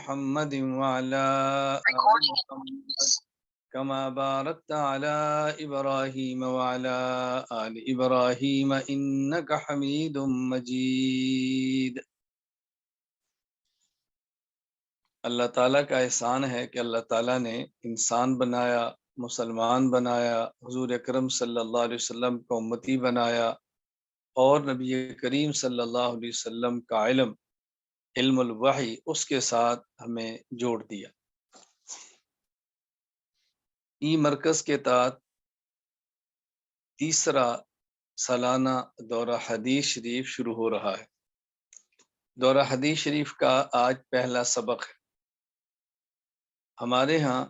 محمد وعلى آل محمد كما باركت على إبراهيم وعلى آل إبراهيم إنك حميد مجيد۔ اللہ تعالیٰ کا احسان ہے کہ اللہ تعالیٰ نے انسان بنایا، مسلمان بنایا، حضور اکرم صلی اللہ علیہ وسلم کو امتی بنایا، اور نبی کریم صلی اللہ علیہ وسلم کا علم الوحی اس کے ساتھ ہمیں جوڑ دیا۔ ای مرکز کے تحت تیسرا سالانہ دورہ حدیث شریف شروع ہو رہا ہے۔ دورہ حدیث شریف کا آج پہلا سبق ہے۔ ہمارے ہاں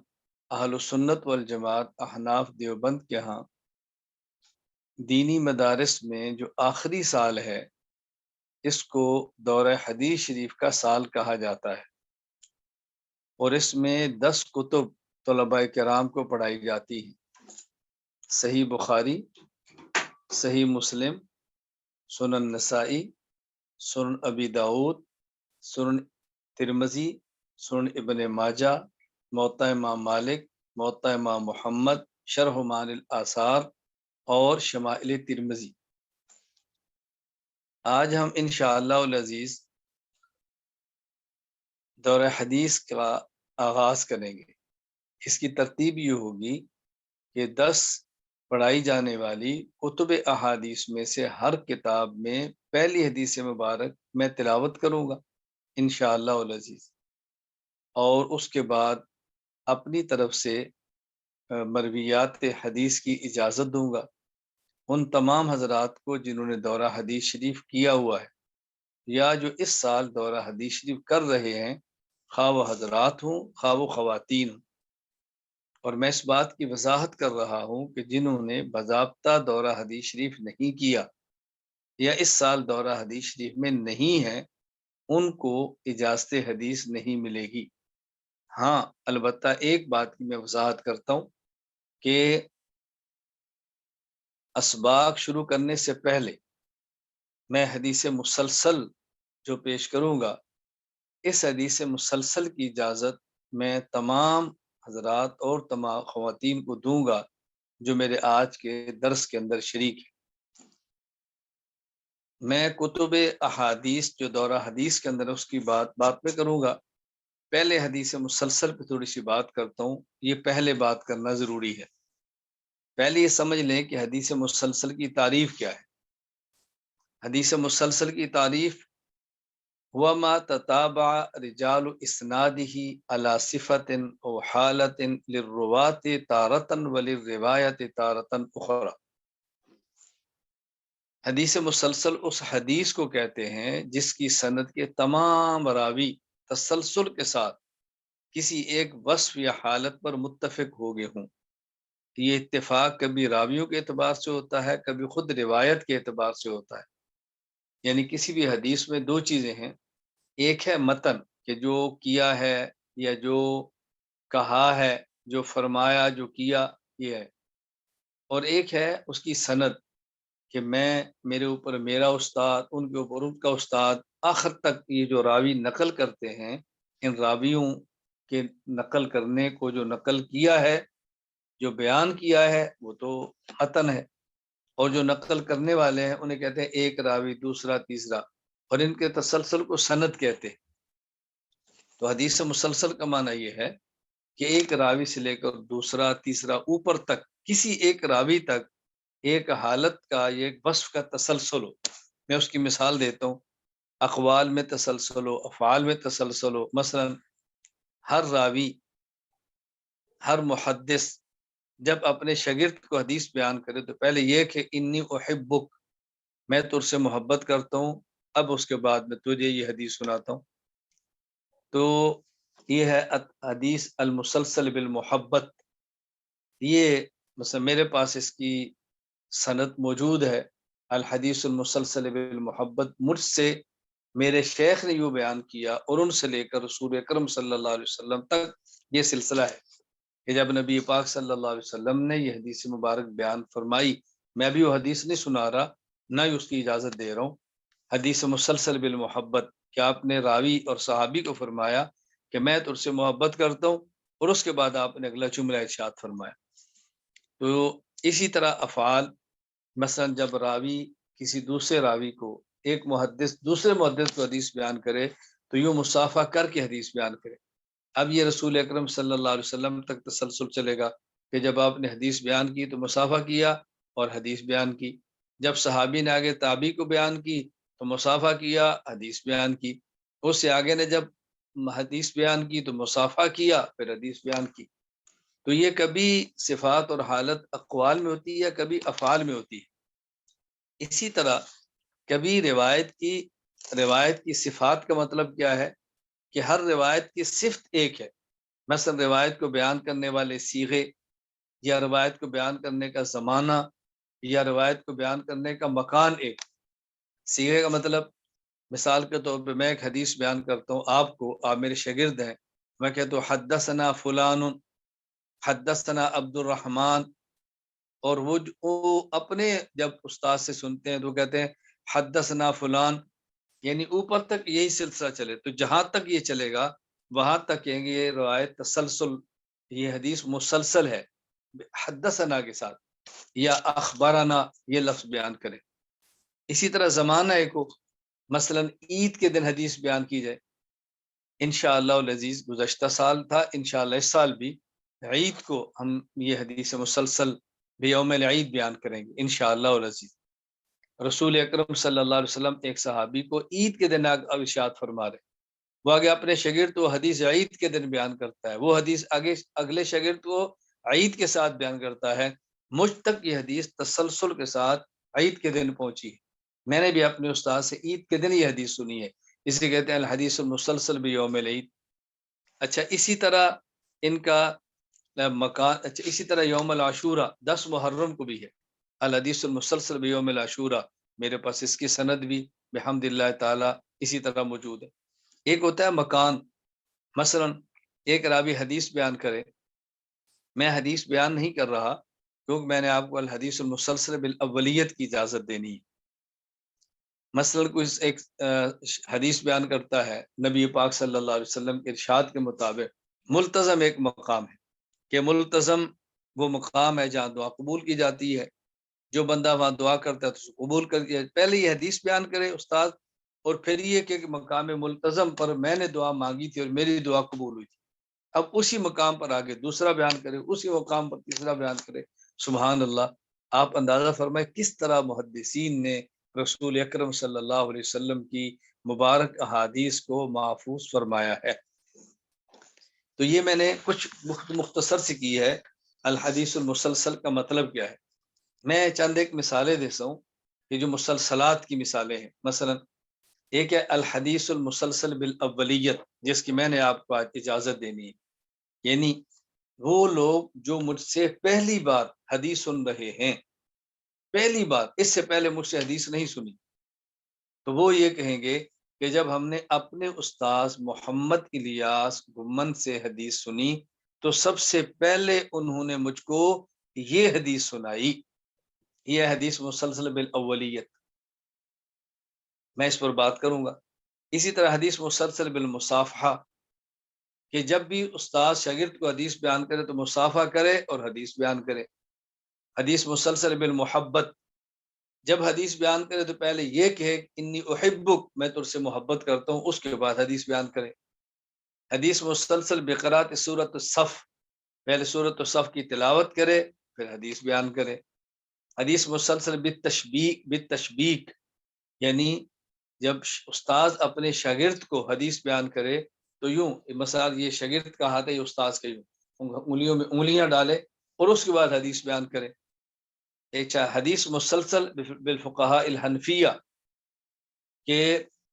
اہل سنت والجماعت احناف دیوبند کے ہاں دینی مدارس میں جو آخری سال ہے اس کو دورہ حدیث شریف کا سال کہا جاتا ہے، اور اس میں 10 کتب طلباء کرام کو پڑھائی جاتی ہیں۔ صحیح بخاری، صحیح مسلم، سنن نسائی، سنن ابی داود، سنن ترمذی، سنن ابن ماجہ، موطا امام مالک، موطا امام محمد، شرح معانی الآثار اور شمائل ترمذی۔ آج ہم انشاءاللہ العزیز دورہ حدیث کا آغاز کریں گے۔ اس کی ترتیب یہ ہوگی کہ 10 پڑھائی جانے والی کتب احادیث میں سے ہر کتاب میں پہلی حدیث مبارک میں تلاوت کروں گا انشاءاللہ العزیز، اور اس کے بعد اپنی طرف سے مرویات حدیث کی اجازت دوں گا ان تمام حضرات کو جنہوں نے دورہ حدیث شریف کیا ہوا ہے یا جو اس سال دورہ حدیث شریف کر رہے ہیں، خواہ وہ حضرات ہوں خواہ وہ خواتین ہوں۔ اور میں اس بات کی وضاحت کر رہا ہوں کہ جنہوں نے باضابطہ دورہ حدیث شریف نہیں کیا یا اس سال دورہ حدیث شریف میں نہیں ہے، ان کو اجازت حدیث نہیں ملے گی۔ ہاں البتہ ایک بات کی میں وضاحت کرتا ہوں کہ اسباق شروع کرنے سے پہلے میں حدیث مسلسل جو پیش کروں گا، اس حدیث مسلسل کی اجازت میں تمام حضرات اور تمام خواتین کو دوں گا جو میرے آج کے درس کے اندر شریک ہیں۔ میں کتب احادیث جو دورہ حدیث کے اندر اس کی بات میں کروں گا۔ پہلے حدیث مسلسل پہ تھوڑی سی بات کرتا ہوں، یہ پہلے بات کرنا ضروری ہے۔ پہلے یہ سمجھ لیں کہ حدیث مسلسل کی تعریف کیا ہے۔ حدیث مسلسل کی تعریف وما تتابع رجال اسناده على صفة او حالة للرواة تارة وللروایت تارة اخرى۔ حدیث مسلسل اس حدیث کو کہتے ہیں جس کی سند کے تمام راوی تسلسل کے ساتھ کسی ایک وصف یا حالت پر متفق ہو گئے ہوں۔ یہ اتفاق کبھی راویوں کے اعتبار سے ہوتا ہے، کبھی خود روایت کے اعتبار سے ہوتا ہے۔ یعنی کسی بھی حدیث میں دو چیزیں ہیں، ایک ہے متن کہ جو کیا ہے یا جو کہا ہے، جو فرمایا، جو کیا، یہ ہے، اور ایک ہے اس کی سند کہ میرے اوپر میرا استاد، ان کے اوپر ان کا استاد، آخر تک یہ جو راوی نقل کرتے ہیں، ان راویوں کے نقل کرنے کو جو نقل کیا ہے، جو بیان کیا ہے، وہ تو متن ہے، اور جو نقل کرنے والے ہیں انہیں کہتے ہیں ایک راوی، دوسرا، تیسرا، اور ان کے تسلسل کو سند کہتے ہیں۔ تو حدیث مسلسل کا معنی یہ ہے کہ ایک راوی سے لے کر دوسرا، تیسرا، اوپر تک کسی ایک راوی تک ایک حالت کا، ایک وصف کا تسلسل ہو۔ میں اس کی مثال دیتا ہوں، اقوال میں تسلسل ہو، افعال میں تسلسل ہو۔ مثلا ہر راوی، ہر محدث جب اپنے شاگرد کو حدیث بیان کرے تو پہلے یہ کہ انی احبک، میں تجھ سے محبت کرتا ہوں، اب اس کے بعد میں تجھے یہ حدیث سناتا ہوں۔ تو یہ ہے حدیث المسلسل بالمحبت۔ یہ مثلا میرے پاس اس کی سند موجود ہے، الحدیث المسلسل بالمحبت، مجھ سے میرے شیخ نے یوں بیان کیا، اور ان سے لے کر رسول اکرم صلی اللہ علیہ وسلم تک یہ سلسلہ ہے کہ جب نبی پاک صلی اللہ علیہ وسلم نے یہ حدیث مبارک بیان فرمائی، میں بھی وہ حدیث نہیں سنا رہا، نہ ہی اس کی اجازت دے رہا ہوں۔ حدیث مسلسل بالمحبت کہ آپ نے راوی اور صحابی کو فرمایا کہ میں تجھ سے محبت کرتا ہوں، اور اس کے بعد آپ نے اگلا جملہ ارشاد فرمایا۔ تو اسی طرح افعال، مثلا جب راوی کسی دوسرے راوی کو، ایک محدث دوسرے محدث کو حدیث بیان کرے تو یوں مصافحہ کر کے حدیث بیان کرے۔ اب یہ رسول اکرم صلی اللہ علیہ وسلم تک تسلسل چلے گا کہ جب آپ نے حدیث بیان کی تو مصافحہ کیا اور حدیث بیان کی، جب صحابی نے آگے تابعی کو بیان کی تو مصافحہ کیا، حدیث بیان کی، اس سے آگے نے جب حدیث بیان کی تو مصافحہ کیا، پھر حدیث بیان کی۔ تو یہ کبھی صفات اور حالت اقوال میں ہوتی ہے یا کبھی افعال میں ہوتی ہے۔ اسی طرح کبھی روایت کی صفات کا مطلب کیا ہے کہ ہر روایت کی صفت ایک ہے، مثلا روایت کو بیان کرنے والے صیغے، یا روایت کو بیان کرنے کا زمانہ، یا روایت کو بیان کرنے کا مکان ایک۔ صیغے کا مطلب، مثال کے طور پہ میں ایک حدیث بیان کرتا ہوں آپ کو، آپ میرے شاگرد ہیں، میں کہتا ہوں حدثنا فلان، حدثنا عبد الرحمن، اور وہ اپنے جب استاد سے سنتے ہیں تو کہتے ہیں حدثنا فلان، یعنی اوپر تک یہی سلسلہ چلے، تو جہاں تک یہ چلے گا وہاں تک کہیں گے یہ روایت تسلسل، یہ حدیث مسلسل ہے حدثنا کے ساتھ، یا اخبارنا یہ لفظ بیان کرے۔ اسی طرح زمانہ ایک ہو، مثلا عید کے دن حدیث بیان کی جائے، انشاءاللہ العزیز گزشتہ سال تھا، انشاءاللہ اس سال بھی عید کو ہم یہ حدیث مسلسل بیوم العید بیان کریں گے انشاءاللہ العزیز۔ رسول اکرم صلی اللہ علیہ وسلم ایک صحابی کو عید کے دن ارشاد فرما رہے، وہ آگے اپنے شاگرد کو حدیث عید کے دن بیان کرتا ہے، وہ حدیث آگے اگلے شاگرد کو عید کے ساتھ بیان کرتا ہے، مجھ تک یہ حدیث تسلسل کے ساتھ عید کے دن پہنچی ہے۔ میں نے بھی اپنے استاد سے عید کے دن یہ حدیث سنی ہے، اسے کہتے ہیں الحدیث المسلسل بیوم العید۔ اچھا اسی طرح ان کا مکان، اچھا اسی طرح یوم العاشورہ 10 محرم کو بھی ہے الحدیث المسلسل بیوم العاشورہ، میرے پاس اس کی سند بھی بحمد اللہ تعالی اسی طرح موجود ہے۔ ایک ہوتا ہے مکان، مثلا ایک راوی حدیث بیان کرے، میں حدیث بیان نہیں کر رہا کیونکہ میں نے آپ کو الحدیث المسلسل بالاولیت کی اجازت دینی ہے۔ مثلا کوئی ایک حدیث بیان کرتا ہے نبی پاک صلی اللہ علیہ وسلم کے ارشاد کے مطابق، ملتزم ایک مقام ہے کہ ملتزم وہ مقام ہے جہاں دعا قبول کی جاتی ہے، جو بندہ وہاں دعا کرتا ہے تو قبول کر دیا، پہلے یہ حدیث بیان کرے استاد، اور پھر یہ کہ مقام ملتزم پر میں نے دعا مانگی تھی اور میری دعا قبول ہوئی تھی، اب اسی مقام پر آگے دوسرا بیان کرے، اسی مقام پر تیسرا بیان کرے۔ سبحان اللہ، آپ اندازہ فرمائے کس طرح محدثین نے رسول اکرم صلی اللہ علیہ وسلم کی مبارک احادیث کو محفوظ فرمایا ہے۔ تو یہ میں نے کچھ مختصر سے کی ہے الحدیث المسلسل کا مطلب کیا ہے۔ میں چند ایک مثالیں دیتا ہوں کہ جو مسلسلات کی مثالیں ہیں، مثلا ایک ہے الحدیث المسلسل بالاولیت، جس کی میں نے آپ کو آج اجازت دینی ہے، یعنی وہ لوگ جو مجھ سے پہلی بار حدیث سن رہے ہیں، پہلی بار، اس سے پہلے مجھ سے حدیث نہیں سنی، تو وہ یہ کہیں گے کہ جب ہم نے اپنے استاذ محمد الیاس گمن سے حدیث سنی تو سب سے پہلے انہوں نے مجھ کو یہ حدیث سنائی، یہ حدیث مسلسل بالاولیت، میں اس پر بات کروں گا۔ اسی طرح حدیث مسلسل بالمصافحہ، کہ جب بھی استاد شاگرد کو حدیث بیان کرے تو مصافحہ کرے اور حدیث بیان کرے۔ حدیث مسلسل بالمحبت، جب حدیث بیان کرے تو پہلے یہ کہے انی احبک، میں تجھ سے محبت کرتا ہوں، اس کے بعد حدیث بیان کرے۔ حدیث مسلسل بقراءت سورۃ الصف، پہلے سورۃ الصف کی تلاوت کرے پھر حدیث بیان کرے۔ حدیث مسلسل بالتشبیک، یعنی جب استاذ اپنے شاگرد کو حدیث بیان کرے تو یوں، مثال یہ شاگرد کا ہاتھ ہے، یہ استاذ کا یوں انگلیوں میں انگلیاں ڈالے اور اس کے بعد حدیث بیان کرے۔ ایک حدیث مسلسل بالفقہاء الحنفیہ، کہ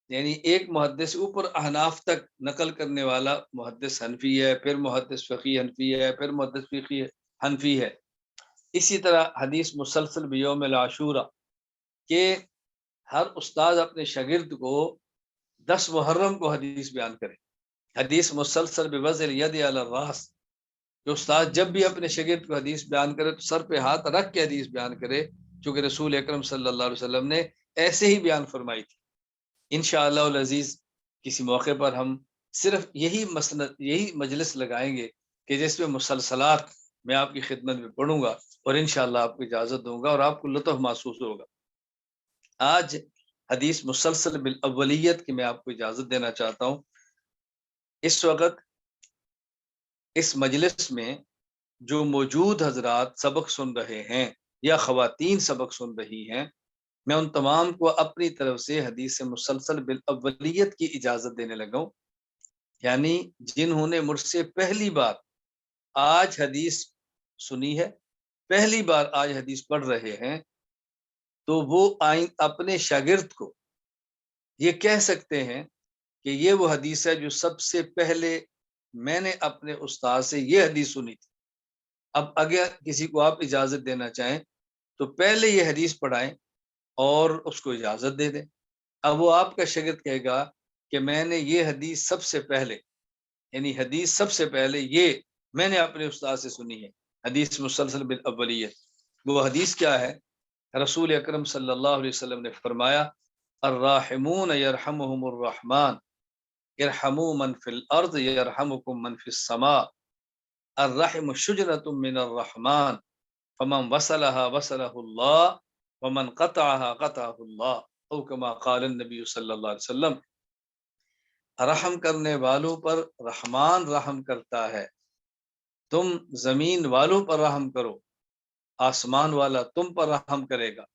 یعنی ایک محدث اوپر احناف تک نقل کرنے والا محدث حنفی ہے، پھر محدث فقی حنفی ہے، پھر محدث فقی حنفی ہے۔ اسی طرح حدیث مسلسل بیوم العاشورہ، کہ ہر استاد اپنے شاگرد کو 10 محرم کو حدیث بیان کرے۔ حدیث مسلسل بوضع الید علی الراس، کہ استاد جب بھی اپنے شاگرد کو حدیث بیان کرے تو سر پہ ہاتھ رکھ کے حدیث بیان کرے، چونکہ رسول اکرم صلی اللہ علیہ وسلم نے ایسے ہی بیان فرمائی تھی۔ انشاءاللہ العزیز کسی موقع پر ہم صرف یہی مسند یہی مجلس لگائیں گے کہ جس میں مسلسلات میں آپ کی خدمت میں پڑھوں گا اور انشاءاللہ آپ کو اجازت دوں گا اور آپ کو لطف محسوس ہوگا۔ آج حدیث مسلسل بالاولیت کی میں آپ کو اجازت دینا چاہتا ہوں۔ اس وقت اس مجلس میں جو موجود حضرات سبق سن رہے ہیں یا خواتین سبق سن رہی ہیں، میں ان تمام کو اپنی طرف سے حدیث مسلسل بالاولیت کی اجازت دینے لگا ہوں، یعنی جنہوں نے مجھ سے پہلی بار آج حدیث سنی ہے، پہلی بار آج حدیث پڑھ رہے ہیں، تو وہ اپنے شاگرد کو یہ کہہ سکتے ہیں کہ یہ وہ حدیث ہے جو سب سے پہلے میں نے اپنے استاد سے یہ حدیث سنی تھی۔ اب اگر کسی کو آپ اجازت دینا چاہیں تو پہلے یہ حدیث پڑھائیں اور اس کو اجازت دے دیں۔ اب وہ آپ کا شاگرد کہے گا کہ میں نے یہ حدیث سب سے پہلے، یعنی حدیث سب سے پہلے یہ میں نے اپنے استاد سے سنی ہے، حدیث مسلسل بالاولیت۔ وہ حدیث کیا ہے؟ رسول اکرم صلی اللہ علیہ وسلم نے فرمایا، الراحمون یرحمہم الرحمن ارحموا من فی الارض یرحمکم من فی السماء، الرحم شجرۃ من الرحمن فمن وصلها وصلہ اللہ ومن قطعها قطعہ اللہ، او کما قال النبی صلی اللہ علیہ وسلم۔ رحم کرنے والوں پر رحمان رحم کرتا ہے، تم زمین والوں پر رحم کرو، آسمان والا تم پر رحم کرے گا۔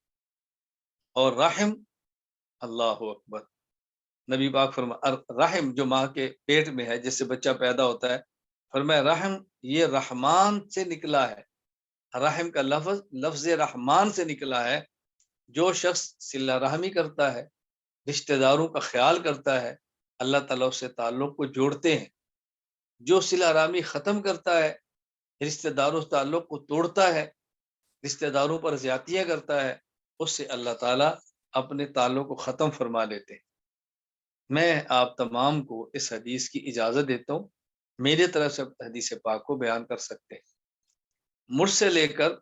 اور رحم، اللہ اکبر، نبی پاک فرمایا رحم جو ماں کے پیٹ میں ہے جس سے بچہ پیدا ہوتا ہے، فرمایا رحم یہ رحمان سے نکلا ہے، رحم کا لفظ رحمان سے نکلا ہے۔ جو شخص صلہ رحمی کرتا ہے، رشتہ داروں کا خیال کرتا ہے، اللہ تعالیٰ سے تعلق کو جوڑتے ہیں۔ جو صلہ رحمی ختم کرتا ہے، رشتہ داروں سے تعلق کو توڑتا ہے، رشتہ داروں پر زیادتیاں کرتا ہے، اس سے اللہ تعالیٰ اپنے تعلق کو ختم فرما لیتے ہیں۔ میں آپ تمام کو اس حدیث کی اجازت دیتا ہوں، میرے طرف سے حدیث پاک کو بیان کر سکتے ہیں۔ مجھ سے لے کر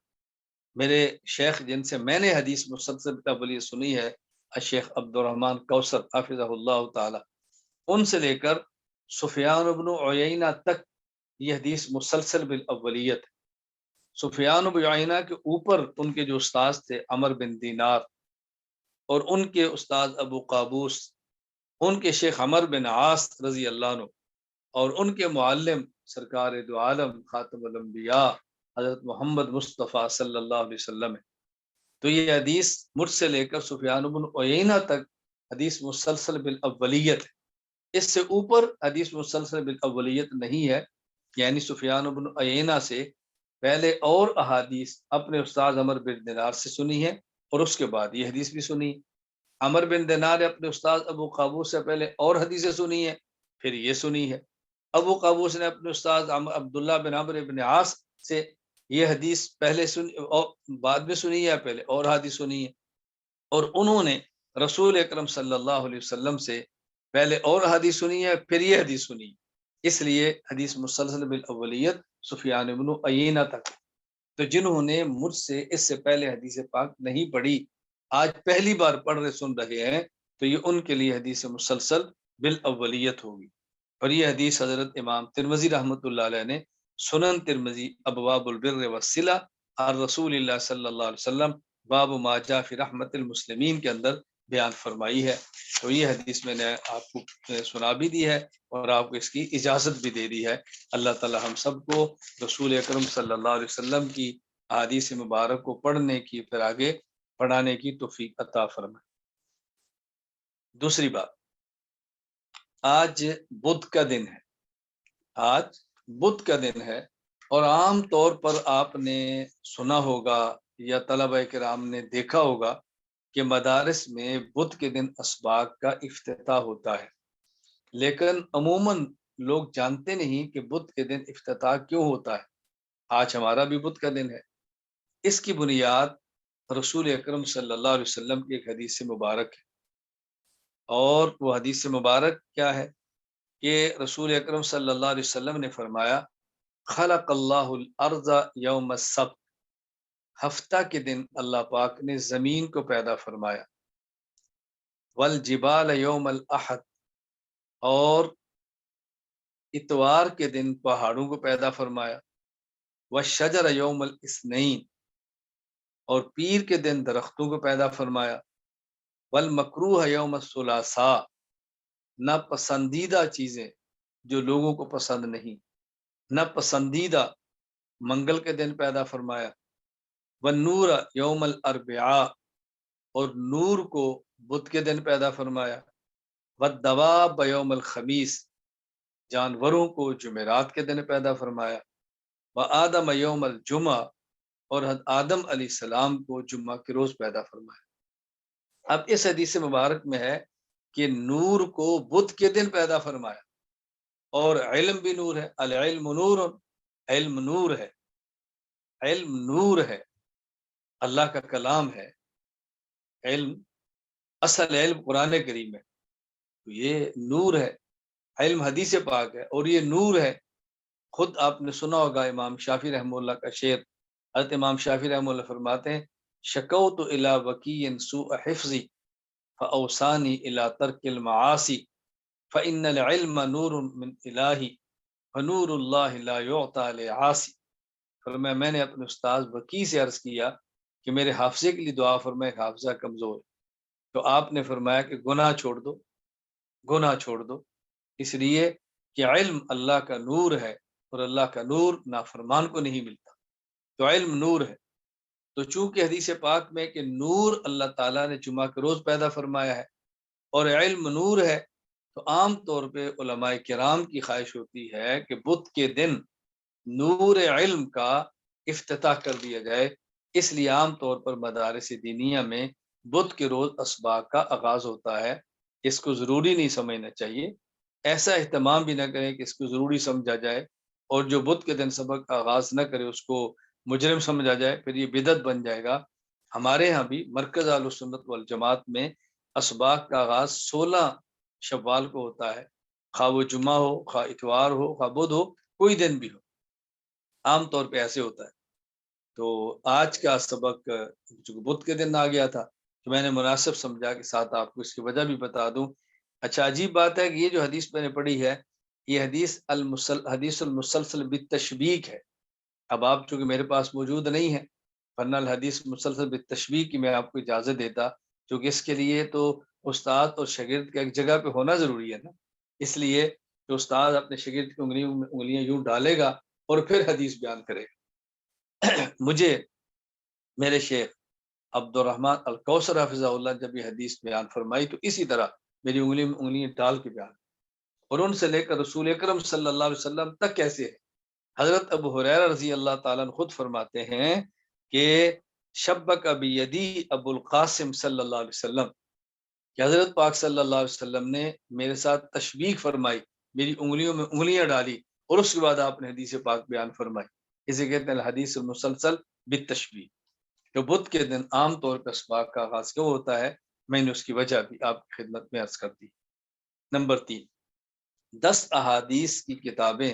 میرے شیخ جن سے میں نے حدیث مسلسل اولیت سنی ہے، الشیخ عبد الرحمن کوثر حافظہ اللہ تعالی، ان سے لے کر سفیان بن عیینہ تک یہ حدیث مسلسل بالاولیت ہے۔ سفیان بن عیینہ کے اوپر ان کے جو استاد تھے عمر بن دینار، اور ان کے استاد ابو قابوس، ان کے شیخ عمر بن عاص رضی اللہ عنہ، اور ان کے معلم سرکار دو عالم خاتم الانبیاء حضرت محمد مصطفیٰ صلی اللہ علیہ وسلم ہے۔ تو یہ حدیث مجھ سے لے کر سفیان بن عیینہ تک حدیث مسلسل بالاولیت ہے۔ اس سے اوپر حدیث مسلسل بالاولیت نہیں ہے، یعنی سفیان بن عیینہ سے پہلے اور احادیث اپنے استاد عمر بن دینار سے سنی ہے اور اس کے بعد یہ حدیث بھی سنی۔ عمر بن دینار نے اپنے استاد ابو قابوس سے پہلے اور حدیثیں سنی ہے، پھر یہ سنی ہے۔ ابو قابوس نے اپنے استاد عبداللہ بن عمرو بن عاص سے یہ حدیث پہلے سنی اور بعد میں سنی ہے، پہلے اور حدیث سنی ہے، اور انہوں نے رسول اکرم صلی اللہ علیہ وسلم سے پہلے اور حدیث سنی ہے، پھر یہ حدیث سنی ہے۔ اس لیے حدیث مسلسل بالاولیت سفیان بن عیینہ تک۔ تو جنہوں نے مجھ سے اس سے پہلے حدیث پاک نہیں پڑھی، آج پہلی بار پڑھ رہے سن رہے ہیں، تو یہ ان کے لیے حدیث مسلسل بالاولیت ہوگی۔ اور یہ حدیث حضرت امام ترمذی رحمۃ اللہ علیہ نے سنن ترمذی ابواب البر والصلہ عن رسول اللہ صلی اللہ علیہ وسلم باب ما جاء فی رحمت المسلمین کے اندر بیان فرمائی ہے۔ تو یہ حدیث میں نے آپ کو سنا بھی دی ہے اور آپ کو اس کی اجازت بھی دے دی ہے۔ اللہ تعالی ہم سب کو رسول اکرم صلی اللہ علیہ وسلم کی احادیث مبارک کو پڑھنے کی، پھر آگے پڑھانے کی توفیق عطا فرمائے۔ دوسری بات، آج بدھ کا دن ہے، آج بدھ کا دن ہے، اور عام طور پر آپ نے سنا ہوگا یا طلبہ کرام نے دیکھا ہوگا کہ مدارس میں بدھ کے دن اسباق کا افتتاح ہوتا ہے، لیکن عموماً لوگ جانتے نہیں کہ بدھ کے دن افتتاح کیوں ہوتا ہے۔ آج ہمارا بھی بدھ کا دن ہے۔ اس کی بنیاد رسول اکرم صلی اللہ علیہ وسلم کی ایک حدیث مبارک ہے، اور وہ حدیث مبارک کیا ہے کہ رسول اکرم صلی اللہ علیہ وسلم نے فرمایا، خلق اللہ الارض یوم السبت، ہفتہ کے دن اللہ پاک نے زمین کو پیدا فرمایا، والجبال یوم الاحد، اور اتوار کے دن پہاڑوں کو پیدا فرمایا، والشجر یوم الاثنین، اور پیر کے دن درختوں کو پیدا فرمایا، والمکروہ یوم الثلاثاء، نہ پسندیدہ چیزیں جو لوگوں کو پسند نہیں، نہ پسندیدہ منگل کے دن پیدا فرمایا، والنور یوم الاربعاء، اور نور کو بدھ کے دن پیدا فرمایا، والدواب یوم الخمیس، جانوروں کو جمعرات کے دن پیدا فرمایا، وآدم یوم الجمعہ، اور حضرت آدم علیہ السلام کو جمعہ کے روز پیدا فرمایا۔ اب اس حدیث مبارک میں ہے کہ نور کو بدھ کے دن پیدا فرمایا، اور علم بھی نور ہے، العلم نور، علم نور ہے، علم نور ہے، اللہ کا کلام ہے، علم، اصل علم قرآن کریم ہے، تو یہ نور ہے، علم حدیث پاک ہے، اور یہ نور ہے۔ خود آپ نے سنا ہوگا امام شافعی رحمہ اللہ کا شعر، حضرت امام شافعی رحمہ اللہ فرماتے ہیں، شکوت الی وکی سوء حفظی فاوصانی الی ترک المعاصی فان العلم نور من الہی فنور اللہ لا یعطى لعاصی۔ فرمایا میں نے اپنے استاد وکی سے عرض کیا کہ میرے حافظے کے لیے دعا فرمائے، حافظہ کمزور ہے، تو آپ نے فرمایا کہ گناہ چھوڑ دو، گناہ چھوڑ دو، اس لیے کہ علم اللہ کا نور ہے، اور اللہ کا نور نافرمان کو نہیں ملتا، تو علم نور ہے۔ تو چونکہ حدیث پاک میں کہ نور اللہ تعالیٰ نے جمعہ کے روز پیدا فرمایا ہے، اور علم نور ہے، تو عام طور پہ علماء کرام کی خواہش ہوتی ہے کہ بدھ کے دن نور علم کا افتتاح کر دیا جائے، اس لیے عام طور پر مدارس دینیہ میں بدھ کے روز اسباق کا آغاز ہوتا ہے۔ اس کو ضروری نہیں سمجھنا چاہیے، ایسا اہتمام بھی نہ کریں کہ اس کو ضروری سمجھا جائے، اور جو بدھ کے دن سبق کا آغاز نہ کرے اس کو مجرم سمجھا جائے، پھر یہ بدعت بن جائے گا۔ ہمارے ہاں بھی مرکز اہل سنت والجماعت میں اسباق کا آغاز 16 شوال کو ہوتا ہے، خواہ وہ جمعہ ہو، خواہ اتوار ہو، خواہ بدھ ہو، کوئی دن بھی ہو، عام طور پہ ایسے ہوتا ہے۔ تو آج کا سبق جو بدھ کے دن آ گیا تھا، تو میں نے مناسب سمجھا کہ ساتھ آپ کو اس کی وجہ بھی بتا دوں۔ اچھا، عجیب بات ہے کہ یہ جو حدیث میں نے پڑھی ہے، یہ حدیث حدیث المسلسل بالتشبیق ہے۔ اب آپ چونکہ میرے پاس موجود نہیں ہے، ورنہ الحدیث مسلسل بالتشبیق کی میں آپ کو اجازت دیتا، کیونکہ اس کے لیے تو استاد اور شاگرد کا ایک جگہ پہ ہونا ضروری ہے نا، اس لیے کہ استاد اپنے شاگرد کی انگلیاں یوں ڈالے گا اور پھر حدیث بیان کرے گا۔ مجھے میرے شیخ عبد الرحمن الکوثر حفظہ اللہ جب یہ حدیث بیان فرمائی تو اسی طرح میری انگلی میں انگلیاں ڈال کے بیان، اور ان سے لے کر رسول اکرم صلی اللہ علیہ وسلم تک کیسے ہے۔ حضرت ابو ہریرہ رضی اللہ تعالیٰ عنہ خود فرماتے ہیں کہ شبک بیدی ابو القاسم صلی اللہ علیہ وسلم، کہ حضرت پاک صلی اللہ علیہ وسلم نے میرے ساتھ تشبیق فرمائی، میری انگلیوں میں انگلیاں ڈالی، اور اس کے بعد آپ نے حدیث پاک بیان فرمائی۔ اسے کہتے ہیں الحدیث المسلسل بالتشبیق۔ تو بدھ کے دن عام طور پر اسباق کا آغاز کیوں ہوتا ہے، میں نے اس کی وجہ بھی آپ کی خدمت میں عرض کر دی۔ نمبر 3، 10 احادیث کی کتابیں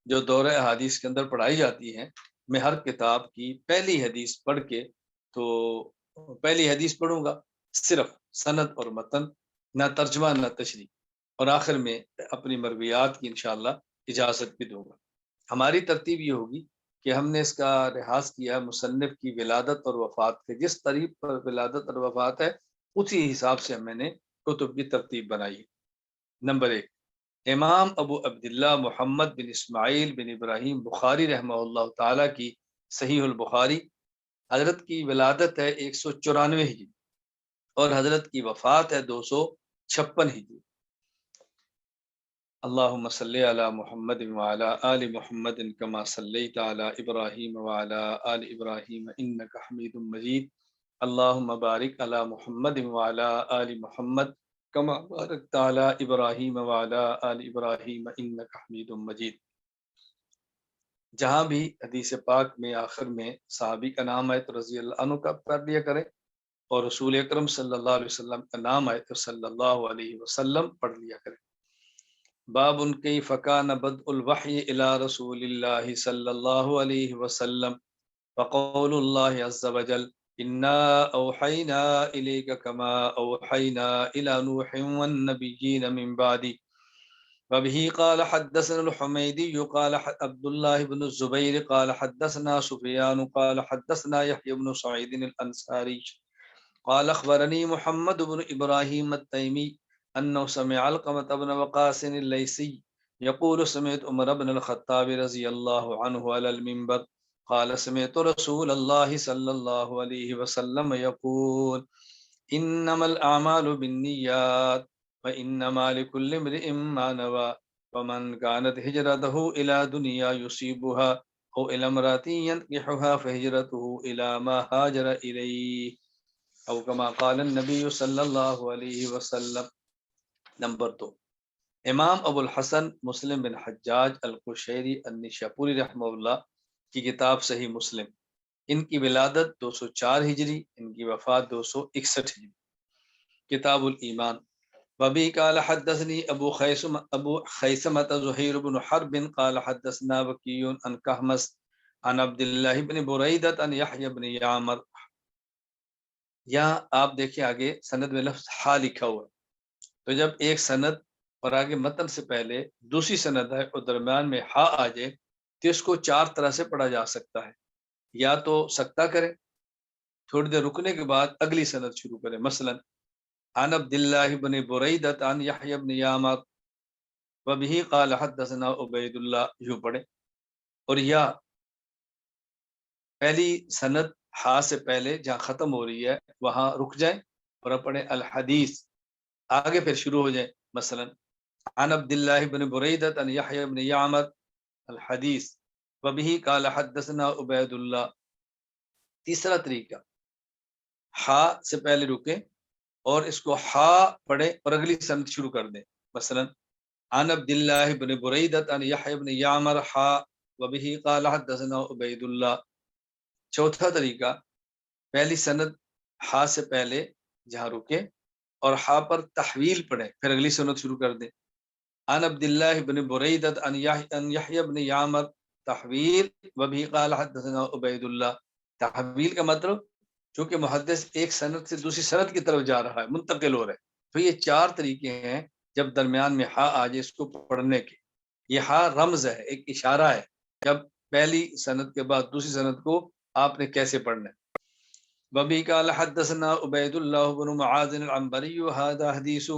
جو دورہ احادیث کے اندر پڑھائی جاتی ہیں، میں ہر کتاب کی پہلی حدیث پڑھ کے، تو پہلی حدیث پڑھوں گا صرف سند اور متن، نہ ترجمہ نہ تشریح، اور آخر میں اپنی مرویات کی انشاءاللہ اجازت بھی دوں گا۔ ہماری ترتیب یہ ہوگی کہ ہم نے اس کا لحاظ کیا مصنف کی ولادت اور وفات کے، جس طریق پر ولادت اور وفات ہے اسی حساب سے میں نے کتب کی ترتیب بنائی۔ نمبر 1، امام ابو عبداللہ محمد بن اسماعیل بن ابراہیم بخاری رحمہ اللہ تعالیٰ کی صحیح البخاری۔ حضرت کی ولادت ہے 194 ہجری، اور حضرت کی وفات ہے 256 ہجری۔ اللہم صلی علی محمد وعلی آل محمد کما صلیت علی ابراہیم وعلی آل ابراہیم انک حمید مجید۔ اللہم بارک علی محمد وعلی آل محمد کما بارکت علی ابراہیم وعلی آل ابراہیم انک حمید مجید۔ جہاں بھی حدیث پاک میں آخر میں صحابی کا نام آئے تو رضی اللہ عنہ کا پڑھ لیا کریں، اور رسول اکرم صلی اللہ علیہ وسلم کا نام آئے تو صلی اللہ علیہ وسلم پڑھ لیا کریں۔ باب کیف کان بدء الوحی الی رسول اللہ صلی اللہ علیہ وسلم فقول اللہ عز وجل انا اوحینا الیک کما اوحینا الی نوح والنبیین من بعدی وبه قال حدثنا الحميدي قال عبد الله بن الزبير قال حدثنا سفيان قال حدثنا يحيى بن سعيد الأنصاري قال أخبرني محمد بن إبراهيم التيمي أنه سمع علقمة بن وقاص الليثي يقول سمعت عمر بن الخطاب رضي الله عنه على المنبر قال سمعت رسول الله صلى الله عليه وسلم يقول إنما الأعمال بالنيات وإنما لكل امرئ ما نوى ومن كانت هجرته إلى دنيا يصيبها أو إلى امرأة ينكحها فهجرته إلى ما هاجر إليه او کما قال النبی صلی اللہ علیہ وسلم۔ نمبر 2، امام ابو الحسن مسلم بن حجاج القشیری النشاپوری رحمہ اللہ کی کتاب صحیح مسلم، ان کی ولادت 204 ہجری، ان کی وفات 261 ہجری۔ کتاب الایمان، وبی قال حدثنی ابو خیثمۃ زہیر بن حرب قال حدثنا وکیع عن کہمس عن عبد اللہ بن بریدہ عن یحیی بن یعمر۔ یہاں آپ دیکھیں آگے سند میں لفظ ہا لکھا ہوا ہے، تو جب ایک سند اور آگے متن سے پہلے دوسری سند ہے اور درمیان میں ہا آ جائے تو اس کو 4 طرح سے پڑھا جا سکتا ہے۔ یا تو سکتہ کرے، تھوڑی دیر رکنے کے بعد اگلی سند شروع کرے، مثلا عن عبد اللہ بن بریدہ عن یحیی بن یعمر وبہ قال حدثنا عبید اللہ، یوں پڑھے۔ اور یا پہلی سند ہا سے پہلے جہاں ختم ہو رہی ہے وہاں رک جائیں اور پڑھیں الحدیث، آگے پھر شروع ہو جائیں، مثلا عن عبد اللہ بن بریدہ عن یحیی بن یعمر الحدیث وبہ قال حدثنا عبید اللہ۔ تیسرا طریقہ، ہا سے پہلے رکیں اور اس کو ہا پڑھیں اور اگلی سند شروع کر دیں، مثلا عن عبد اللہ بن بریدہ عن یحیی بن یعمر ہا وبہ قال حدثنا عبید اللہ۔ چوتھا طریقہ، پہلی سند ہا سے پہلے جہاں رکے اور ہا پر تحویل پڑھیں پھر اگلی سند شروع کر دیں، عن عبد اللہ بن بریدہ عن یحیی بن یعمر تحویل وبہ قال حدثنا عبید اللہ۔ تحویل کا مطلب چونکہ محدث ایک سند سے دوسری سند کی طرف جا رہا ہے، منتقل ہو رہا ہے، تو یہ 4 طریقے ہیں جب درمیان میں ہا آ جائے اس کو پڑھنے کے۔ یہ ہا رمز ہے، ایک اشارہ ہے، جب پہلی سند کے بعد دوسری سند کو آپ نے کیسے پڑھنا ہے۔ وبی قال حدثنا عبید اللہ بن معاذ العنبری هذا حدیث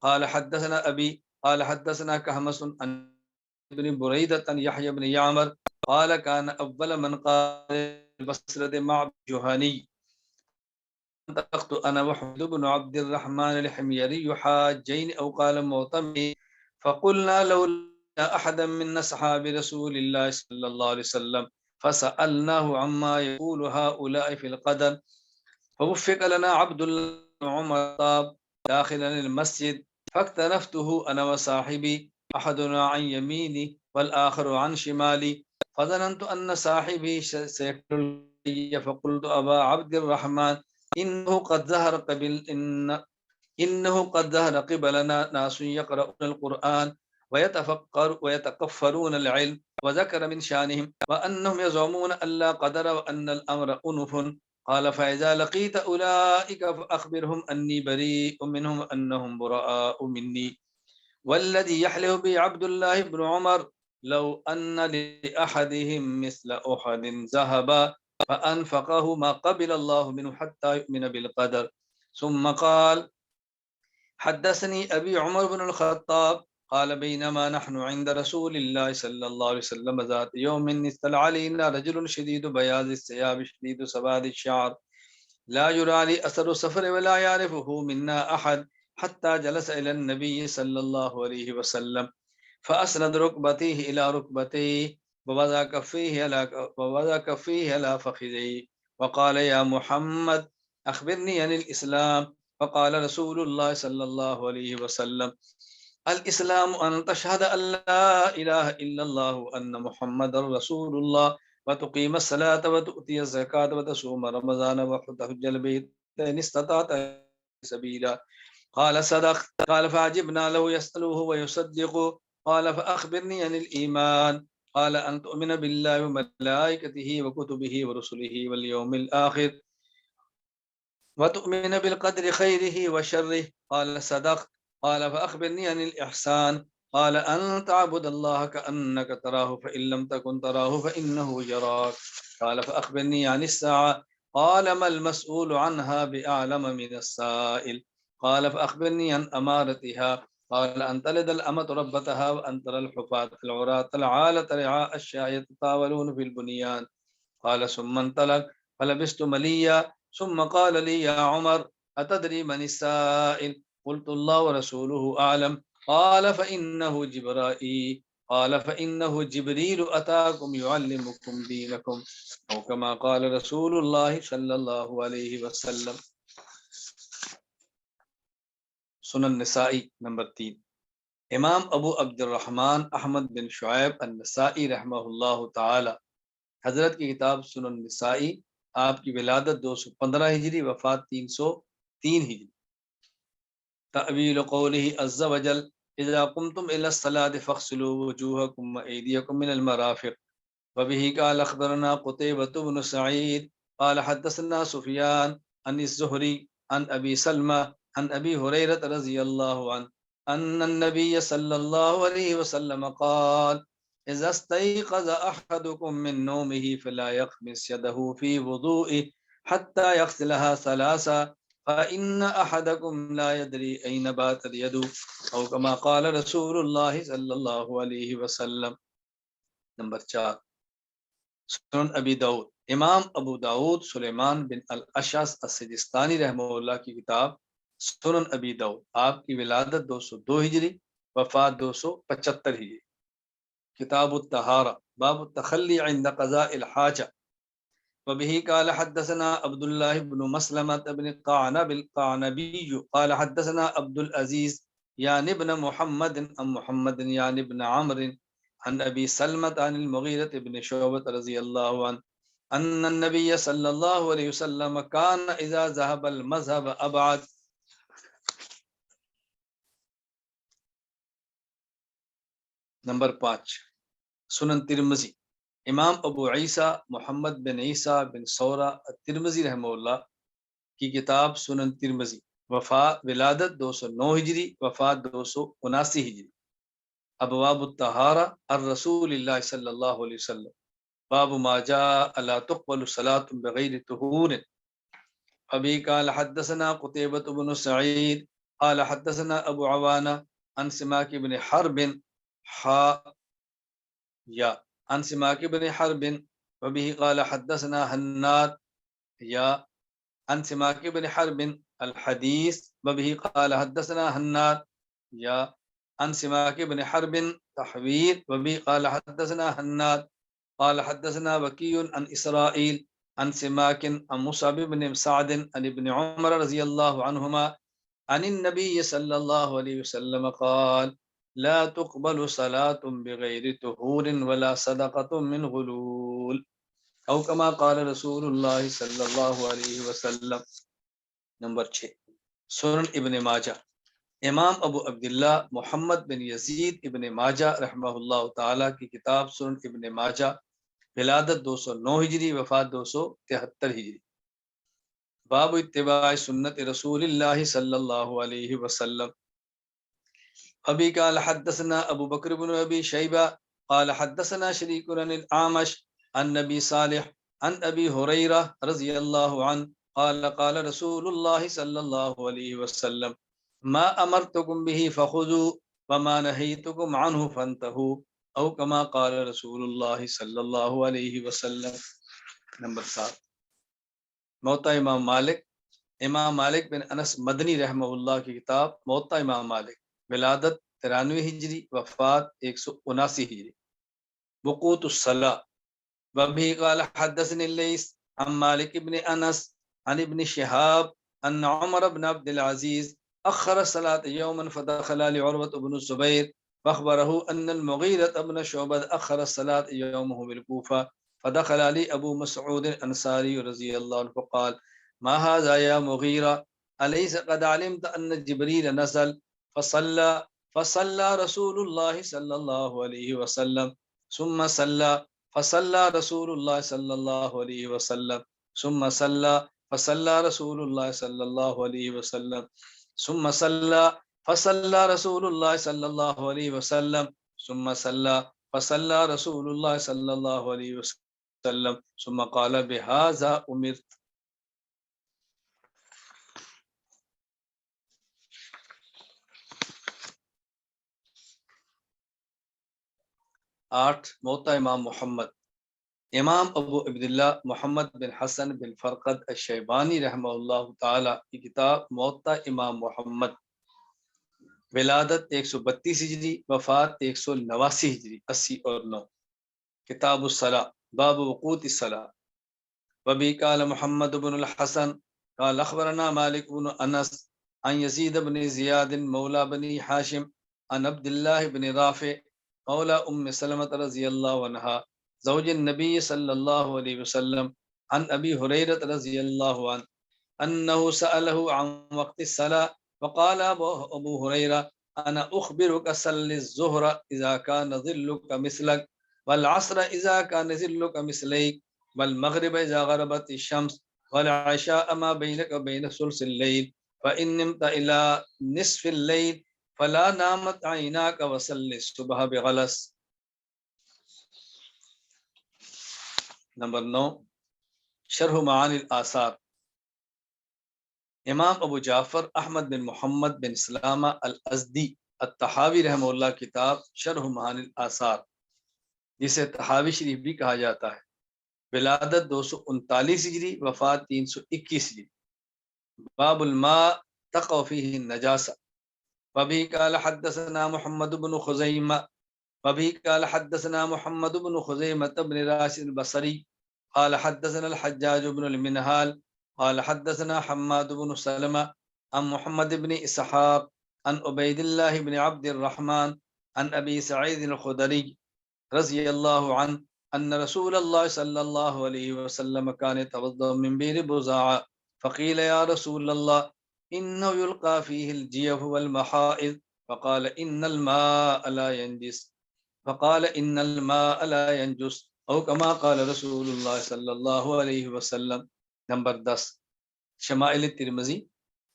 قال حدثنا ابی قال حدثنا کہمس عن ابن بریدہ عن یحیی بن یعمر قال كان اول من قال البصرة مع جهني انطلقت انا وحمد بن عبد الرحمن الحميري حاجين او قال معتمر فقلنا لولا احدا من اصحاب رسول الله صلى الله عليه وسلم فسألناه عما يقول هؤلاء في القدر فوفق لنا عبد الله بن عمر داخلا المسجد فاكتنفته أنا وصاحبي أحدنا عن يميني والآخر عن شمالي فظننت أن صاحبي سيكتل لي فقلت أبا عبد الرحمن إنه قد ظهر قبلنا ناس يقرؤون القرآن ويتكفرون العلم وذكر من شانهم وأنهم يزعمون أن لا قدر وأن الأمر أنف قال فإذا لقيت أولئك فأخبرهم أني بريء منهم وأنهم براء مني والذي يحلف به عبد الله بن عمر لو أن لأحدهم مثل أحد ذهبا فأنفقه ما قبل الله منه حتى يؤمن بالقدر ثم قال حدثني أبي عمر بن الخطاب قال بينما نحن عند رسول الله صلى الله عليه وسلم ذات يوم استلع علينا رجل شديد بياض الثياب شديد سواد الشعر لا يرى لي أثر السفر ولا يعرفه منا أحد حتى جلس إلى النبي صلى الله عليه وسلم فأسند ركبتيه إلى ركبتيه ووضع كفيه على فخذيه وقال يا محمد أخبرني عن الإسلام فقال رسول الله صلى الله عليه وسلم الإسلام أن تشهد أن لا إله إلا الله وأن محمد رسول الله وتقيم الصلاة وتؤتي الزكاة وتصوم رمضان وتحج البيت إن استطعت سبيلا قال صدق قال فعجبنا له يسأله ويصدق قال فأخبرني عن الإيمان قال أن تؤمن بالله وملائكته وكتبه ورسله واليوم الآخر وتؤمن بالقدر خيره وشره قال صدق قال فأخبرني عن الإحسان قال أن تعبد الله كأنك تراه فإن لم تكن تراه فإنه يراك. قال فأخبرني عن الساعة. قال ما المسؤول عنها بأعلم من السائل. قال فأخبرني عن أمارتها. قال أن تلد الأمة ربتها وأن ترى الحفاة العراة العالة رعاء الشاة يتطاولون في البنيان. قال ثم انطلق فلبست مليا ثم قال لي يا عمر أتدري من السائل؟ قلت الله ورسوله أعلم. قال فإنه جبرائيل. قال فإنه جبريل أتاكم يعلمكم دينكم أو كما قال رسول الله صلى الله عليه وسلم. سنن نسائی نمبر 3. امام ابو عبد الرحمن احمد بن شعیب النسائی رحمہ اللہ تعالی حضرت کی کتاب سنن نسائی، آپ کی ولادت 215 ہجری، وفات 303 ہجری۔ تأویل قوله عز وجل اذا قمتم الى الصلاة فاغسلوا وجوهكم وايديكم من المرافق. وبه قال اخبرنا قتيبة بن سعيد قال حدثنا سفيان عن الزهري عن ابي سلمة عن ابي هريرة رضي الله عنه ان النبي صلى الله عليه وسلم قال اذا استيقظ احدكم من نومه فلا يغمس يده في وضوئه حتى يغسلها ثلاثا فإن أحدكم لا يدري أين باتت يده أو كما قال رسول الله صلى الله عليه وسلم. نمبر 4. سنن ابی داؤد، امام ابو داؤد سلیمان بن الاشعث السجستانی رحمہ اللہ کی کتاب سنن ابی داؤد، آپ کی ولادت 202 ہجری، وفات 275 ہجری۔ کتاب الطہارہ، باب التخلی عند قضاء الحاجہ۔ وبه قال حدثنا عبد الله بن مسلمة بن قعنب القعنبي قال حدثنا عبد العزيز يعني ابن محمد عن محمد يعني ابن عمرو عن ابي سلمة عن المغيرة بن شعبة رضي الله عنه ان النبي صلى الله عليه وسلم كان اذا ذهب المذهب ابعد۔ نمبر 5. سنن ترمذی، امام ابو عیسیٰ محمد بن عیسیٰ بن سورہ الترمذی رحمہ اللہ کی کتاب سنن ترمذی، وفات ولادت 209 ہجری، وفات 279 ہجری۔ ابواب الطہارہ الرسول اللہ صلی اللہ علیہ وسلم، باب ما جاء لا تقبل صلاة بغیر طہور۔ ابی قال حدثنا قتیبة بن سعید قال حدثنا ابو عوانہ عن سماک بن حرب یا عن سماک بن حرب وبه قال حدثنا حناد یا عن سماک بن حرب الحدیث وبه قال حدثنا حناد یا عن سماک بن حرب تحویر وبه قال حدثنا حناد قال حدثنا وكيع عن إسرائيل عن سماك عن مصعب بن سعد عن ابن عمر رضي الله عنهما عن النبي صلى الله عليه وسلم قال لا تقبل صلاة بغير طهور ولا صدقة من غلول او كما قال رسول الله صلى الله عليه وسلم۔ نمبر 6. سنن ابن ماجہ، امام ابو عبداللہ محمد بن یزید ابن ماجہ رحمہ اللہ تعالی کی کتاب سنن ابن ماجہ، ولادت 209 ہجری، وفات 273 ہجری۔ باب اتباع سنت رسول اللہ صلی اللہ علیہ وسلم۔ ابی قال حدثنا ابو بکر بن ابی شیبہ قال حدثنا شریک عن الاعمش عن نبی صالح عن ابی ہریرہ رضی اللہ عنہ قال قال رسول اللہ صلی اللہ علیہ وسلم ما امرتکم به فخذوا وما نهیتکم عنه فانتهوا او کما قال رسول اللہ صلی اللہ علیہ وسلم۔ نمبر 7. موطا امام مالک، امام مالک بن انس مدنی رحمہ اللہ کی کتاب موطا امام مالک، ولادت 93 ہجری، وفات 179 ہجری۔ وقوت الصلاة، وبه قال حدثني الليث عن مالك بن انس عن ابن شهاب ان عمر بن عبد العزيز اخر الصلاة يوما فدخل لعروة بن الزبير فاخبره ان المغيرة بن شعبة اخر الصلاة يومه بالكوفة فدخل علي ابو مسعود الانصاري رضي الله عنه فقال ما هذا يا مغيرة أليس قد علمت ان جبريل نزل فصلى رسول الله صلى الله عليه وسلم ثم صلى فصلى رسول الله صلى الله عليه وسلم ثم صلى فصلى رسول الله صلى الله عليه وسلم ثم صلى فصلى رسول الله صلى الله عليه وسلم ثم صلى فصلى رسول الله صلى الله عليه وسلم ثم قال بهذا أمرت. 8 موطا امام محمد. امام ابو عبداللہ محمد بن حسن بن فرقد الشیبانی رحمہ اللہ تعالی کی کتاب موطا امام محمد، ولادت 132 ہجری، وفات 189 ہجری، 80 اور 9. کتاب الصلاۃ، باب وقوت الصلاۃ. وبی قال محمد بن الحسن قال اخبرنا مالک بن انس عن یزید بن زیاد مولا بنی حاشم عن عبد اللہ بن رافع مولا ام سلمۃ رضی اللہ عنہا زوج النبی صلی اللہ علیہ وسلم عن ابی ہریرہ رضی اللہ عنہ انه سأله عن وقت الصلاة وقال ابو ہریرہ انا اخبرك صل الظهر اذا كان ظلك مثلك والعصر اذا كان ظلك مثليك والمغرب اذا غربت الشمس والعشاء ما بينك وبين ثلث الليل فإن نمت إلى نصف الليل فلا نامت عيناك وصل الصبح بغلس. نمبر 9 شرح معانی الآثار. امام ابو جعفر احمد بن محمد بن سلامہ الازدی الطحاوی رحمہ اللہ کتاب شرح معانی الآثار، جسے طحاوی شریف بھی کہا جاتا ہے، ولادت 239 ہجری، وفات 321 ہجری. باب الماء تقع فيه النجاسة. وبه قال حدثنا محمد بن خزیمہ بن خزیمة بن راشد البصری قال حدثنا الحجاج بن المنهال قال حدثنا حماد بن سلمة عن محمد بن اسحاق عن عبید اللہ بن عبد الرحمن عن ابی سعید الخدری رضی اللہ عنہ ان رسول اللہ صلی اللہ علیہ وسلم كان يتوضا من بئر بزاعة فقيل يا رسول الله انه يلقى فيه الجيف والمحائض فقال ان الماء لا ينجس او كما قال رسول اللہ صلی اللہ علیہ وسلم. نمبر 10 شمائل ترمذی.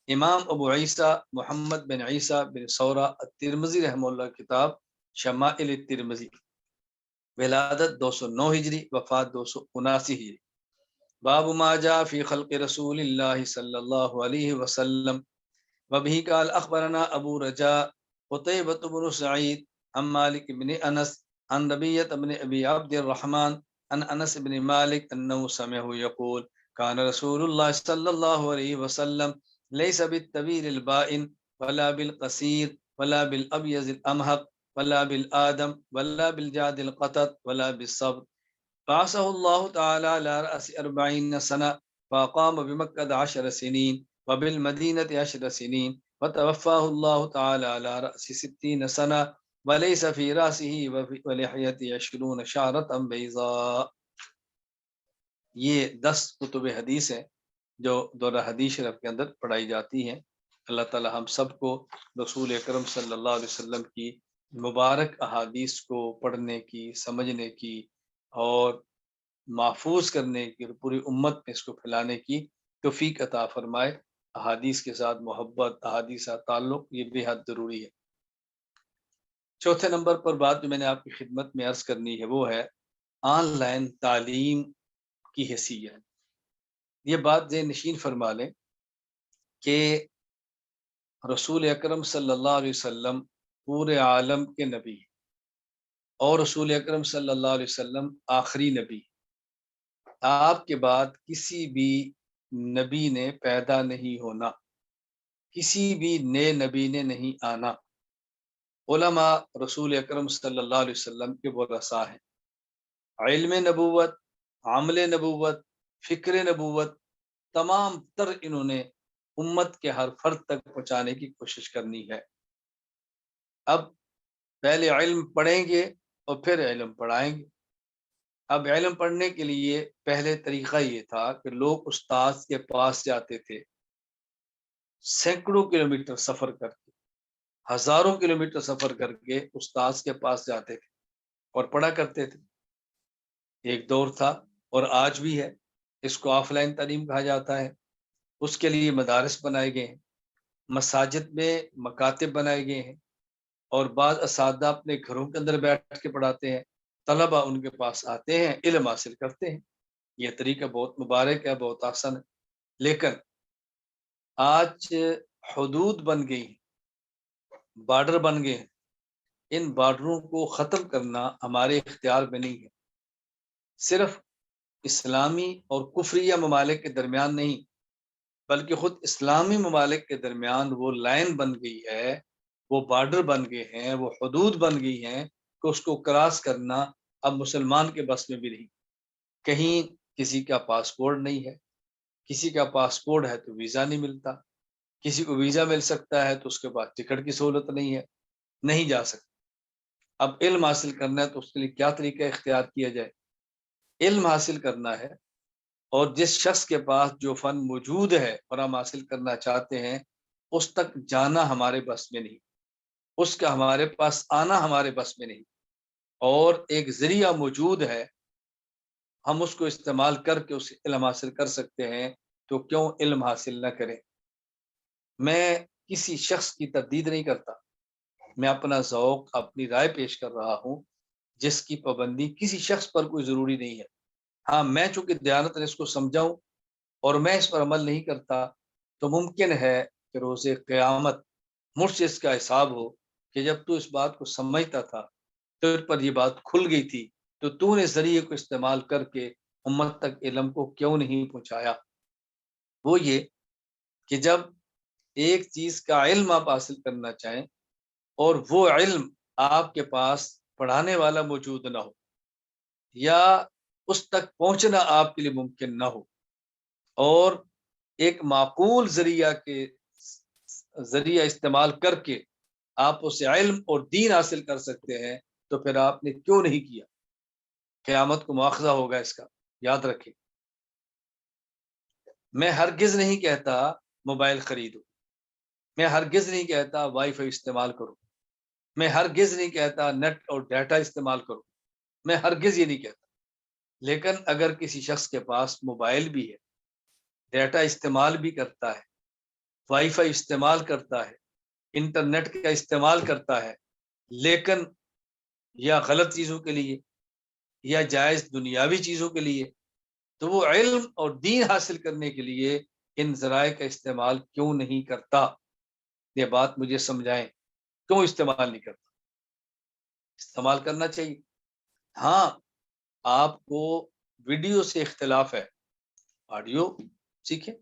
امام ابو عیسیٰ محمد بن عیسیٰ بن ثورہ الترمذی رحمہ اللہ کتاب شمائل ترمذی، ولادت 209 ہجری، وفات 279 ہجری. باب ما جاء فی خلق رسول اللہ صلی اللہ علیہ وسلم. وبه قال اخبرنا ابو رجاء قتيبة بن سعيد عن مالك بن انس عن ربيعة بن ابي عبد الرحمن عن انس بن مالك انه سمعه يقول كان رسول الله صلى الله عليه وسلم ليس بالطويل البائن ولا بالقصير ولا بالابيض الامهق ولا بالآدم ولا بالجاد القطط ولا بالصبر. بعثه الله تعالى على رأس 40 سنة فأقام بمكة 10 سنين وبالمدينة 10 سنين وتوفاه الله تعالى على رأس 60 سنة وليس في رأسه ولحيته 20 شعرة بيضاء. یہ 10 کتب حدیث ہیں جو دورہ حدیث شریف کے اندر پڑھائی جاتی ہیں. اللہ تعالی ہم سب کو رسول اکرم صلی اللہ علیہ وسلم کی مبارک احادیث کو پڑھنے کی، سمجھنے کی اور محفوظ کرنے کی، پوری امت میں اس کو پھیلانے کی توفیق عطا فرمائے. احادیث کے ساتھ محبت، احادیث کا تعلق یہ بے حد ضروری ہے. چوتھے نمبر پر بات جو میں نے آپ کی خدمت میں عرض کرنی ہے وہ ہے آن لائن تعلیم کی حیثیت. یہ بات ذہن نشین فرما لیں کہ رسول اکرم صلی اللہ علیہ وسلم پورے عالم کے نبی اور رسول اکرم صلی اللہ علیہ وسلم آخری نبی. آپ کے بعد کسی بھی نبی نے پیدا نہیں ہونا، کسی بھی نئے نبی نے نہیں آنا. علماء رسول اکرم صلی اللہ علیہ وسلم کے ورثاء ہیں. علم نبوت، عمل نبوت، فکر نبوت تمام تر انہوں نے امت کے ہر فرد تک پہنچانے کی کوشش کرنی ہے. اب پہلے علم پڑھیں گے اور پھر علم پڑھائیں گے. اب علم پڑھنے کے لیے پہلے طریقہ یہ تھا کہ لوگ استاد کے پاس جاتے تھے، سینکڑوں کلومیٹر سفر کر کے، ہزاروں کلومیٹر سفر کر کے استاد کے پاس جاتے تھے اور پڑھا کرتے تھے. ایک دور تھا اور آج بھی ہے، اس کو آف لائن تعلیم کہا جاتا ہے. اس کے لیے مدارس بنائے گئے ہیں. مساجد میں مکاتب بنائے گئے ہیں، اور بعض اساتذہ اپنے گھروں کے اندر بیٹھ کے پڑھاتے ہیں، طلبہ ان کے پاس آتے ہیں، علم حاصل کرتے ہیں۔ یہ طریقہ بہت مبارک ہے، بہت آسان ہے، لیکن آج حدود بن گئی ہیں، بارڈر بن گئے ہیں۔ ان بارڈروں کو ختم کرنا ہمارے اختیار میں نہیں ہے۔ صرف اسلامی اور کفریہ ممالک کے درمیان نہیں، بلکہ خود اسلامی ممالک کے درمیان وہ لائن بن گئی ہے، وہ بارڈر بن گئے ہیں، وہ حدود بن گئی ہیں کہ اس کو کراس کرنا اب مسلمان کے بس میں بھی نہیں۔ کہیں کسی کا پاسپورٹ نہیں ہے، کسی کا پاسپورٹ ہے تو ویزا نہیں ملتا، کسی کو ویزا مل سکتا ہے تو اس کے بعد ٹکٹ کی سہولت نہیں ہے، نہیں جا سکتا۔ اب علم حاصل کرنا ہے تو اس کے لیے کیا طریقہ اختیار کیا جائے؟ علم حاصل کرنا ہے، اور جس شخص کے پاس جو فن موجود ہے اور ہم حاصل کرنا چاہتے ہیں، اس تک جانا ہمارے بس میں نہیں، اس کا ہمارے پاس آنا ہمارے بس میں نہیں، اور ایک ذریعہ موجود ہے، ہم اس کو استعمال کر کے اس علم حاصل کر سکتے ہیں، تو کیوں علم حاصل نہ کریں؟ میں کسی شخص کی تردید نہیں کرتا، میں اپنا ذوق، اپنی رائے پیش کر رہا ہوں، جس کی پابندی کسی شخص پر کوئی ضروری نہیں ہے۔ ہاں، میں چونکہ دیانت نے اس کو سمجھاؤں اور میں اس پر عمل نہیں کرتا، تو ممکن ہے کہ روز قیامت مجھ سے اس کا حساب ہو کہ جب تو اس بات کو سمجھتا تھا، تو پر یہ بات کھل گئی تھی، تو نے ذریعے کو استعمال کر کے امت تک علم کو کیوں نہیں پہنچایا؟ وہ یہ کہ جب ایک چیز کا علم آپ حاصل کرنا چاہیں اور وہ علم آپ کے پاس پڑھانے والا موجود نہ ہو، یا اس تک پہنچنا آپ کے لیے ممکن نہ ہو، اور ایک معقول ذریعہ استعمال کر کے آپ اسے علم اور دین حاصل کر سکتے ہیں، تو پھر آپ نے کیوں نہیں کیا؟ قیامت کو مواخذہ ہوگا اس کا، یاد رکھیں۔ میں ہرگز نہیں کہتا موبائل خریدو، میں ہرگز نہیں کہتا وائی فائی استعمال کرو، میں ہرگز نہیں کہتا نیٹ اور ڈیٹا استعمال کرو، میں ہرگز یہ نہیں کہتا۔ لیکن اگر کسی شخص کے پاس موبائل بھی ہے، ڈیٹا استعمال بھی کرتا ہے، وائی فائی استعمال کرتا ہے، انٹرنیٹ کا استعمال کرتا ہے، لیکن یا غلط چیزوں کے لیے یا جائز دنیاوی چیزوں کے لیے، تو وہ علم اور دین حاصل کرنے کے لیے ان ذرائع کا استعمال کیوں نہیں کرتا؟ یہ بات مجھے سمجھائیں، کیوں استعمال نہیں کرتا؟ استعمال کرنا چاہیے۔ ہاں، آپ کو ویڈیو سے اختلاف ہے، آڈیو سیکھیں۔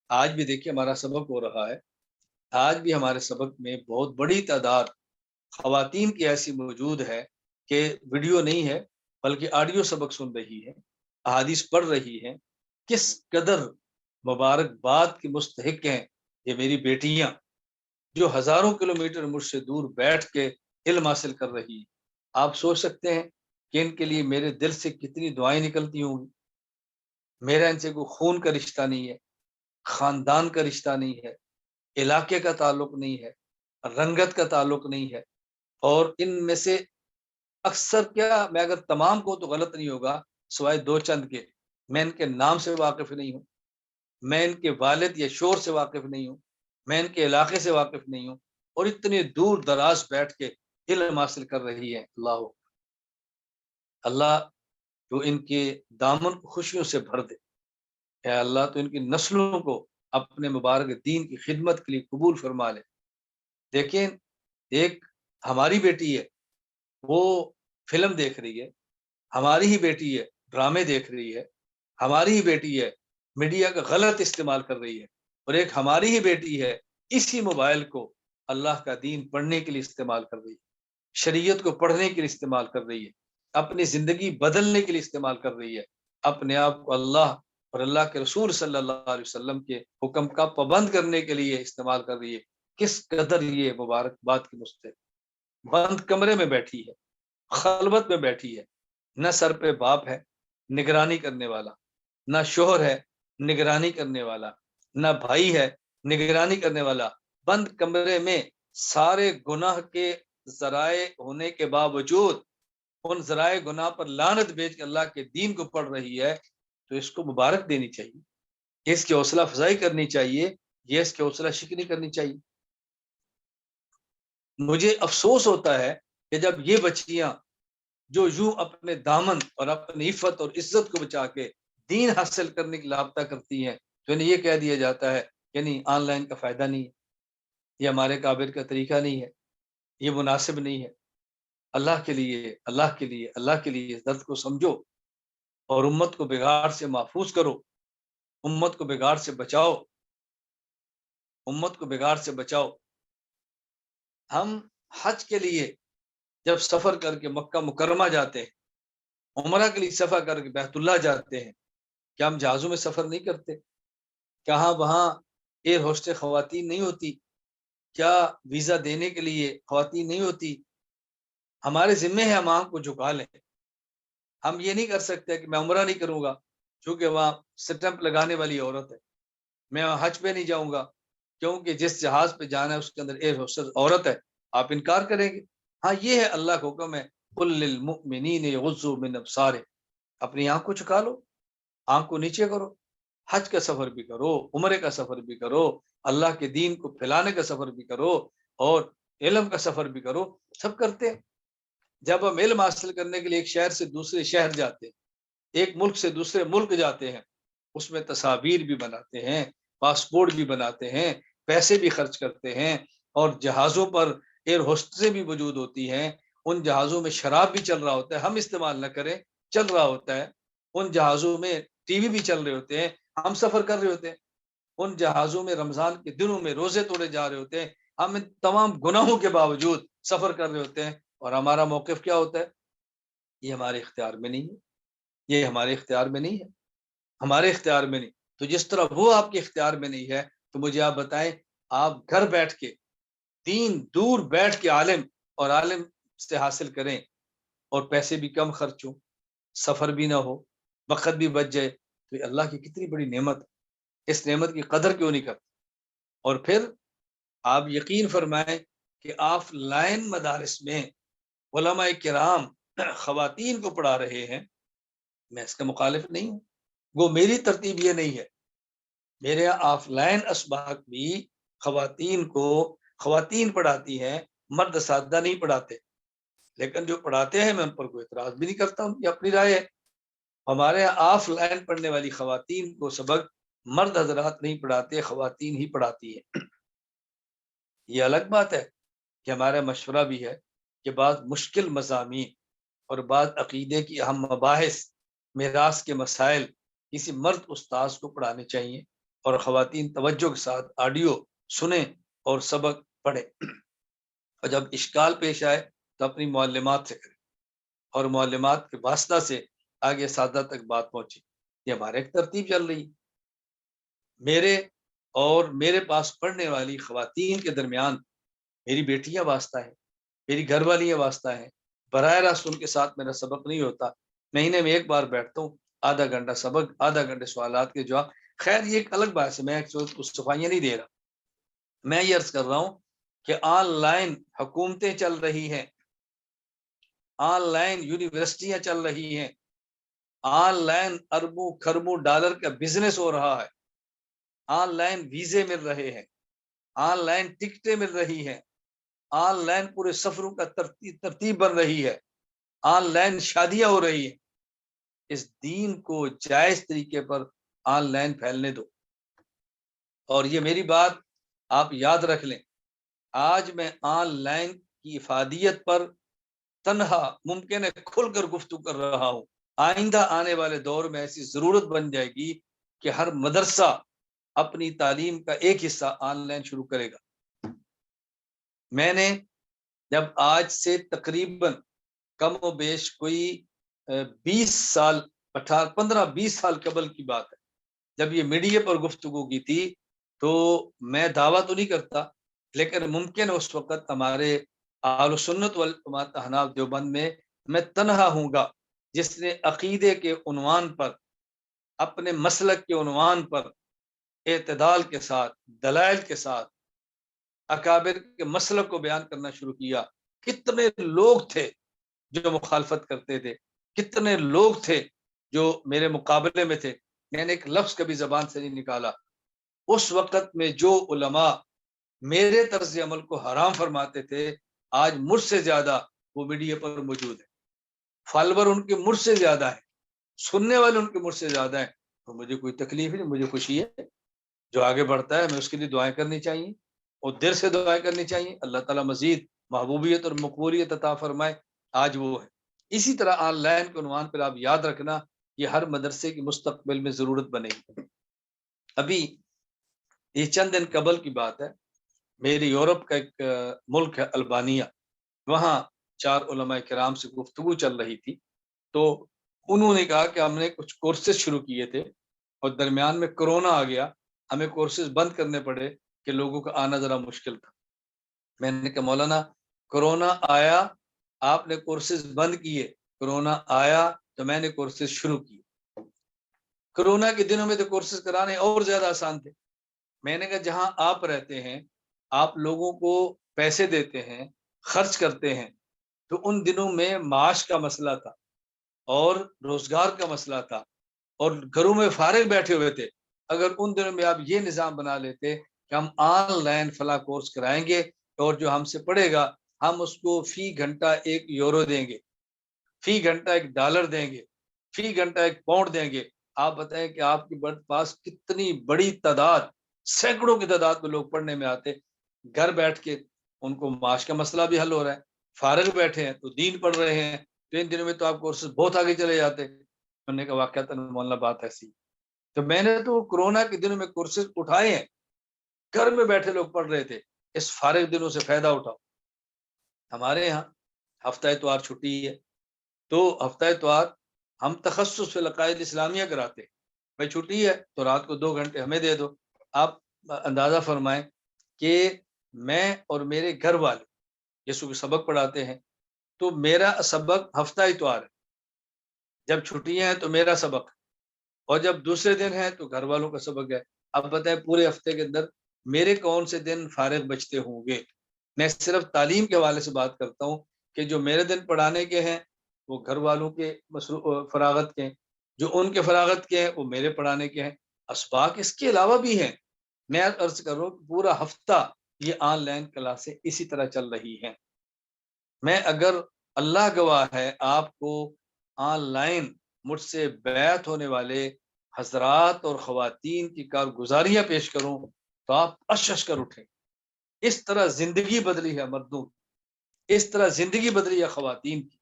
آج بھی دیکھیں ہمارا سبق ہو رہا ہے، آج بھی ہمارے سبق میں بہت بڑی تعداد خواتین کی ایسی موجود ہے کہ ویڈیو نہیں ہے بلکہ آڈیو سبق سن رہی ہے، احادیث پڑھ رہی ہیں۔ کس قدر مبارکباد کی مستحق ہیں یہ میری بیٹیاں، جو ہزاروں کلومیٹر مجھ سے دور بیٹھ کے علم حاصل کر رہی ہیں۔ آپ سوچ سکتے ہیں کہ ان کے لیے میرے دل سے کتنی دعائیں نکلتی ہوں گی۔ میرا ان سے کوئی خون کا رشتہ نہیں ہے، خاندان کا رشتہ نہیں ہے، علاقے کا تعلق نہیں ہے، رنگت کا تعلق نہیں ہے، اور ان میں سے اکثر، کیا میں اگر تمام کو تو غلط نہیں ہوگا، سوائے دو چند کے، میں ان کے نام سے واقف نہیں ہوں، میں ان کے والد یا شور سے واقف نہیں ہوں، میں ان کے علاقے سے واقف نہیں ہوں، اور اتنے دور دراز بیٹھ کے علم حاصل کر رہی ہے۔ اللہ جو ان کے دامن کو خوشیوں سے بھر دے، اے اللہ تو ان کی نسلوں کو اپنے مبارک دین کی خدمت کے لیے قبول فرما لے۔ دیکھیں، ایک ہماری بیٹی ہے، وہ فلم دیکھ رہی ہے، ہماری ہی بیٹی ہے ڈرامے دیکھ رہی ہے، ہماری ہی بیٹی ہے میڈیا کا غلط استعمال کر رہی ہے، اور ایک ہماری ہی بیٹی ہے اسی موبائل کو اللہ کا دین پڑھنے کے لیے استعمال کر رہی ہے، شریعت کو پڑھنے کے لیے استعمال کر رہی ہے، اپنی زندگی بدلنے کے لیے استعمال کر رہی ہے، اپنے آپ کو اللہ اور اللہ کے رسول صلی اللہ علیہ وسلم کے حکم کا پابند کرنے کے لیے استعمال کر رہی ہے۔ کس قدر یہ مبارک بات کی مستحق، بند کمرے میں بیٹھی ہے، خلوت میں بیٹھی ہے، نہ سر پہ باپ ہے نگرانی کرنے والا، نہ شوہر ہے نگرانی کرنے والا، نہ بھائی ہے نگرانی کرنے والا، بند کمرے میں سارے گناہ کے ذرائع ہونے کے باوجود ان ذرائع گناہ پر لعنت بھیج کے اللہ کے دین کو پڑھ رہی ہے، تو اس کو مبارک دینی چاہیے، اس کی حوصلہ افزائی کرنی چاہیے یہ اس کی حوصلہ شکنی نہیں کرنی چاہیے۔ مجھے افسوس ہوتا ہے کہ جب یہ بچیاں جو یوں اپنے دامن اور اپنی عفت اور عزت کو بچا کے دین حاصل کرنے کی لابطہ کرتی ہیں، تو انہیں یہ کہہ دیا جاتا ہے کہ نہیں، آن لائن کا فائدہ نہیں ہے، یہ ہمارے قابل کا طریقہ نہیں ہے، یہ مناسب نہیں ہے۔ اللہ کے لیے، اللہ کے لیے، اللہ کے لیے اس درد کو سمجھو اور امت کو بگاڑ سے محفوظ کرو، امت کو بگاڑ سے بچاؤ، امت کو بگاڑ سے بچاؤ۔ ہم حج کے لیے جب سفر کر کے مکہ مکرمہ جاتے ہیں، عمرہ کے لیے سفر کر کے بیت اللہ جاتے ہیں، کیا ہم جہازوں میں سفر نہیں کرتے؟ کہاں وہاں ایئر ہوسٹس خواتین نہیں ہوتی؟ کیا ویزا دینے کے لیے خواتین نہیں ہوتی؟ ہمارے ذمے ہے ہم آنکھ کو جھکا لیں۔ ہم یہ نہیں کر سکتے کہ میں عمرہ نہیں کروں گا کیونکہ وہاں سٹمپ لگانے والی عورت ہے، میں وہاں حج پہ نہیں جاؤں گا کیونکہ جس جہاز پہ جانا ہے اس کے اندر ایئر ہوسٹس عورت ہے، آپ انکار کریں گے؟ ہاں، یہ ہے اللہ کا حکم ہے، قل للمؤمنین یغضوا من ابصارہم، اپنی آنکھ کو جھکا لو، آنکھ کو نیچے کرو، حج کا سفر بھی کرو، عمرے کا سفر بھی کرو، اللہ کے دین کو پھیلانے کا سفر بھی کرو اور علم کا سفر بھی کرو، سب کرتے ہیں۔ جب ہم علم حاصل کرنے کے لیے ایک شہر سے دوسرے شہر جاتے ہیں، ایک ملک سے دوسرے ملک جاتے ہیں، اس میں تصاویر بھی بناتے ہیں، پاسپورٹ بھی بناتے ہیں، پیسے بھی خرچ کرتے ہیں، اور جہازوں پر ایئر ہوسٹسیں بھی موجود ہوتی ہیں، ان جہازوں میں شراب بھی چل رہا ہوتا ہے، ہم استعمال نہ کریں، چل رہا ہوتا ہے، ان جہازوں میں ٹی وی بھی چل رہے ہوتے ہیں، ہم سفر کر رہے ہوتے ہیں، ان جہازوں میں رمضان کے دنوں میں روزے توڑے جا رہے ہوتے ہیں، ہم ان تمام گناہوں کے باوجود سفر کر رہے ہوتے ہیں، اور ہمارا موقف کیا ہوتا ہے؟ یہ ہمارے اختیار میں نہیں ہے، یہ ہمارے اختیار میں نہیں ہے، ہمارے اختیار میں نہیں۔ تو جس طرح وہ آپ کے اختیار میں نہیں ہے، تو مجھے آپ بتائیں، آپ گھر بیٹھ کے دین دور بیٹھ کے عالم اور عالم سے حاصل کریں اور پیسے بھی کم خرچ ہوں، سفر بھی نہ ہو، وقت بھی بچ جائے، تو یہ اللہ کی کتنی بڑی نعمت ہے، اس نعمت کی قدر کیوں نہیں کرتے؟ اور پھر آپ یقین فرمائیں کہ آف لائن مدارس میں علماء کرام خواتین کو پڑھا رہے ہیں، میں اس کا مخالف نہیں ہوں، وہ میری ترتیب یہ نہیں ہے، میرے آف لائن اسباق بھی خواتین کو خواتین پڑھاتی ہیں، مرد اساتذہ نہیں پڑھاتے، لیکن جو پڑھاتے ہیں میں ان پر کوئی اعتراض بھی نہیں کرتا، ان کی اپنی رائے ہے۔ ہمارے یہاں آف لائن پڑھنے والی خواتین کو سبق مرد حضرات نہیں پڑھاتے، خواتین ہی پڑھاتی ہیں۔ یہ الگ بات ہے کہ ہمارا مشورہ بھی ہے کہ بعض مشکل مضامین اور بعض عقیدے کی اہم مباحث، میراث کے مسائل کسی مرد استاذ کو پڑھانے چاہیے، اور خواتین توجہ کے ساتھ آڈیو سنیں اور سبق پڑھیں، اور جب اشکال پیش آئے تو اپنی معلمات سے کریں، اور معلمات کے واسطہ سے آگے سادہ تک بات پہنچی۔ یہ ہمارے ایک ترتیب چل رہی، میرے اور میرے پاس پڑھنے والی خواتین کے درمیان میری بیٹیاں واسطہ ہیں، میری گھر والیاں واسطہ ہیں، براہ راست ان کے ساتھ میرا سبق نہیں ہوتا، مہینے میں ایک بار بیٹھتا ہوں، آدھا گھنٹہ سبق، آدھا گھنٹے سوالات کے جواب۔ خیر یہ ایک الگ بات ہے، میں کچھ صفائیاں نہیں دے رہا، میں یہ عرض کر رہا ہوں کہ آن لائن حکومتیں چل رہی ہیں، آن لائن یونیورسٹیاں چل رہی ہیں، آن لائن اربوں خربوں ڈالر کا بزنس ہو رہا ہے، آن لائن ویزے مل رہے ہیں، آن لائن ٹکٹیں مل رہی ہیں، آن لائن پورے سفروں کا ترتیب بن رہی ہے، آن لائن شادیاں ہو رہی ہیں۔ اس دین کو جائز طریقے پر آن لائن پھیلنے دو، اور یہ میری بات آپ یاد رکھ لیں، آج میں آن لائن کی افادیت پر تنہا ممکن ہے کھل کر گفتگو کر رہا ہوں، آئندہ آنے والے دور میں ایسی ضرورت بن جائے گی کہ ہر مدرسہ اپنی تعلیم کا ایک حصہ آن لائن شروع کرے گا۔ میں نے جب آج سے تقریباً کم و بیش کوئی 15-20 سال قبل کی بات ہے، جب یہ میڈیا پر گفتگو کی تھی، تو میں دعویٰ تو نہیں کرتا، لیکن ممکن ہے اس وقت ہمارے اہل سنت والجماعت احناف دیوبند میں تنہا ہوں گا جس نے عقیدے کے عنوان پر، اپنے مسلک کے عنوان پر اعتدال کے ساتھ، دلائل کے ساتھ اکابر کے مسلک کو بیان کرنا شروع کیا۔ کتنے لوگ تھے جو مخالفت کرتے تھے، کتنے لوگ تھے جو میرے مقابلے میں تھے، میں نے ایک لفظ کبھی زبان سے نہیں نکالا، اس وقت میں جو علماء میرے طرز عمل کو حرام فرماتے تھے آج مجھ سے زیادہ وہ میڈیا پر موجود ہے، فالوور ان کے مجھ سے زیادہ ہے، سننے والے ان کے مجھ سے زیادہ ہیں، تو مجھے کوئی تکلیف نہیں، مجھے خوشی ہے۔ جو آگے بڑھتا ہے میں اس کے لیے دعائیں کرنی چاہیے اور دل سے دعائیں کرنی چاہیے، اللہ تعالیٰ مزید محبوبیت اور مقبولیت عطا فرمائے۔ آج وہ ہے۔ اسی طرح آن لائن کے عنوان پر آپ یاد رکھنا یہ ہر مدرسے کی مستقبل میں ضرورت بنے گی۔ ابھی یہ چند دن قبل کی بات ہے، میری یورپ کا ایک ملک ہے البانیہ، وہاں 4 علماء کرام سے گفتگو چل رہی تھی، تو انہوں نے کہا کہ ہم نے کچھ کورسز شروع کیے تھے اور درمیان میں کرونا آ گیا، ہمیں کورسز بند کرنے پڑے کہ لوگوں کا آنا ذرا مشکل تھا۔ میں نے کہا مولانا کرونا آیا آپ نے کورسز بند کیے، کرونا آیا تو میں نے کورسز شروع کیے۔ کرونا کے دنوں میں تو کورسز کرانے اور زیادہ آسان تھے۔ میں نے کہا جہاں آپ رہتے ہیں آپ لوگوں کو پیسے دیتے ہیں، خرچ کرتے ہیں، تو ان دنوں میں معاش کا مسئلہ تھا اور روزگار کا مسئلہ تھا اور گھروں میں فارغ بیٹھے ہوئے تھے۔ اگر ان دنوں میں آپ یہ نظام بنا لیتے کہ ہم آن لائن فلاں کورس کرائیں گے اور جو ہم سے پڑھے گا ہم اس کو فی گھنٹہ 1 یورو دیں گے، فی گھنٹہ 1 ڈالر دیں گے، فی گھنٹہ 1 پاؤنڈ دیں گے، آپ بتائیں کہ آپ کے پاس کتنی بڑی تعداد، سینکڑوں کی تعداد میں لوگ پڑھنے میں آتے۔ گھر بیٹھ کے ان کو معاش کا مسئلہ بھی حل ہو رہا ہے، فارغ بیٹھے ہیں تو دین پڑھ رہے ہیں، تو ان دنوں میں تو آپ کورسز بہت آگے چلے جاتے۔ انہوں نے کہا واقعات مولانا بات ایسی، تو میں نے تو کورونا کے دنوں میں کورسز اٹھائے ہیں، گھر میں بیٹھے لوگ پڑھ رہے تھے، اس فارغ دنوں سے فائدہ اٹھاؤ۔ ہمارے یہاں ہفتہ اتوار چھٹی ہے، تو ہفتہ اتوار ہم تخصص فی العقائد اسلامیہ کراتے، بھائی چھٹی ہے تو رات کو 2 گھنٹے ہمیں دے دو۔ آپ اندازہ فرمائیں کہ میں اور میرے گھر والے یسوع کے سبق پڑھاتے ہیں، تو میرا سبق ہفتہ اتوار ہے، جب چھٹیاں ہیں تو میرا سبق، اور جب دوسرے دن ہے تو گھر والوں کا سبق ہے۔ اب بتائیں پورے ہفتے کے اندر میرے کون سے دن فارغ بچتے ہوں گے؟ میں صرف تعلیم کے حوالے سے بات کرتا ہوں کہ جو میرے دن پڑھانے کے ہیں وہ گھر والوں کے فراغت کے ہیں، جو ان کے فراغت کے ہیں وہ میرے پڑھانے کے ہیں، اسباق اس کے علاوہ بھی ہیں۔ میں عرض کر رہا ہوں پورا ہفتہ یہ آن لائن کلاسیں اسی طرح چل رہی ہیں۔ میں اگر اللہ گواہ ہے آپ کو آن لائن مجھ سے بیعت ہونے والے حضرات اور خواتین کی کارگزاریاں پیش کروں تو آپ اشش کر اٹھیں۔ اس طرح زندگی بدلی ہے مردوں کی، اس طرح زندگی بدلی ہے خواتین کی۔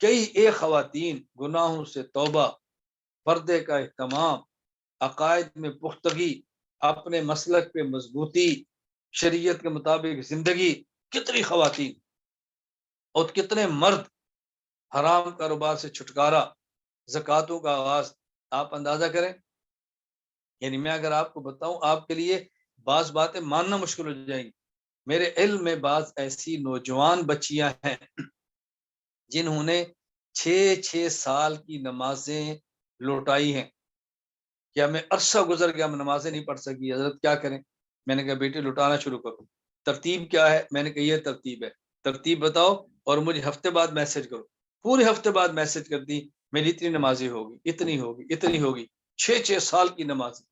کئی ایک خواتین گناہوں سے توبہ، پردے کا اہتمام، عقائد میں پختگی، اپنے مسلک پہ مضبوطی، شریعت کے مطابق زندگی، کتنی خواتین اور کتنے مرد، حرام کاروبار سے چھٹکارا، زکاتوں کا آغاز، آپ اندازہ کریں۔ یعنی میں اگر آپ کو بتاؤں آپ کے لیے بعض باتیں ماننا مشکل ہو جائیں گی۔ میرے علم میں بعض ایسی نوجوان بچیاں ہیں جنہوں نے 6 سال کی نمازیں لوٹائی ہیں، کہ ہمیں عرصہ گزر گیا ہم نمازیں نہیں پڑھ سکی، حضرت کیا کریں؟ میں نے کہا بیٹی لوٹانا شروع کرو۔ ترتیب کیا ہے؟ میں نے کہا یہ ترتیب ہے، ترتیب بتاؤ اور مجھے ہفتے بعد میسج کرو۔ پورے ہفتے بعد میسج کر دی میری اتنی نمازیں ہوگی، اتنی ہوگی، اتنی ہوگی، 6 سال کی نماز۔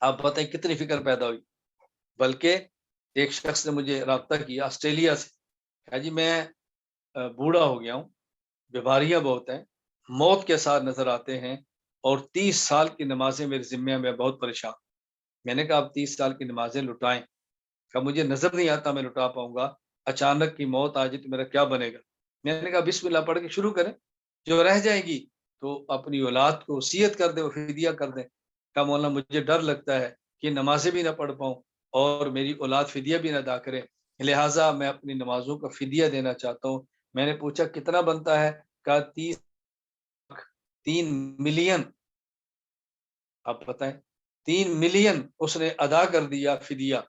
آپ بتائیں کتنی فکر پیدا ہوئی۔ بلکہ ایک شخص نے مجھے رابطہ کیا آسٹریلیا سے، کہا جی میں بوڑھا ہو گیا ہوں، بیماریاں بہت ہیں، موت کے ساتھ نظر آتے ہیں اور 30 سال کی نمازیں میرے ذمہ میں بہت پریشان۔ میں نے کہا آپ 30 سال کی نمازیں لٹائیں، کہ مجھے نظر نہیں آتا میں لٹا پاؤں گا، اچانک کی موت آ جائے تو میرا کیا بنے گا؟ میں نے کہا بسم اللہ پڑھ کے شروع کریں، جو رہ جائیں گی تو اپنی اولاد کو وصیت کر دیں، فدیہ کر دیں۔ کہا مولانا مجھے ڈر لگتا ہے کہ نمازیں بھی نہ پڑھ پاؤں اور میری اولاد فدیہ بھی نہ ادا کرے، لہٰذا میں اپنی نمازوں کا فدیہ دینا چاہتا ہوں۔ میں نے پوچھا کتنا بنتا ہے؟ کہا 3 ملین۔ آپ بتائیں 3 ملین اس نے ادا کر دیا فدیہ،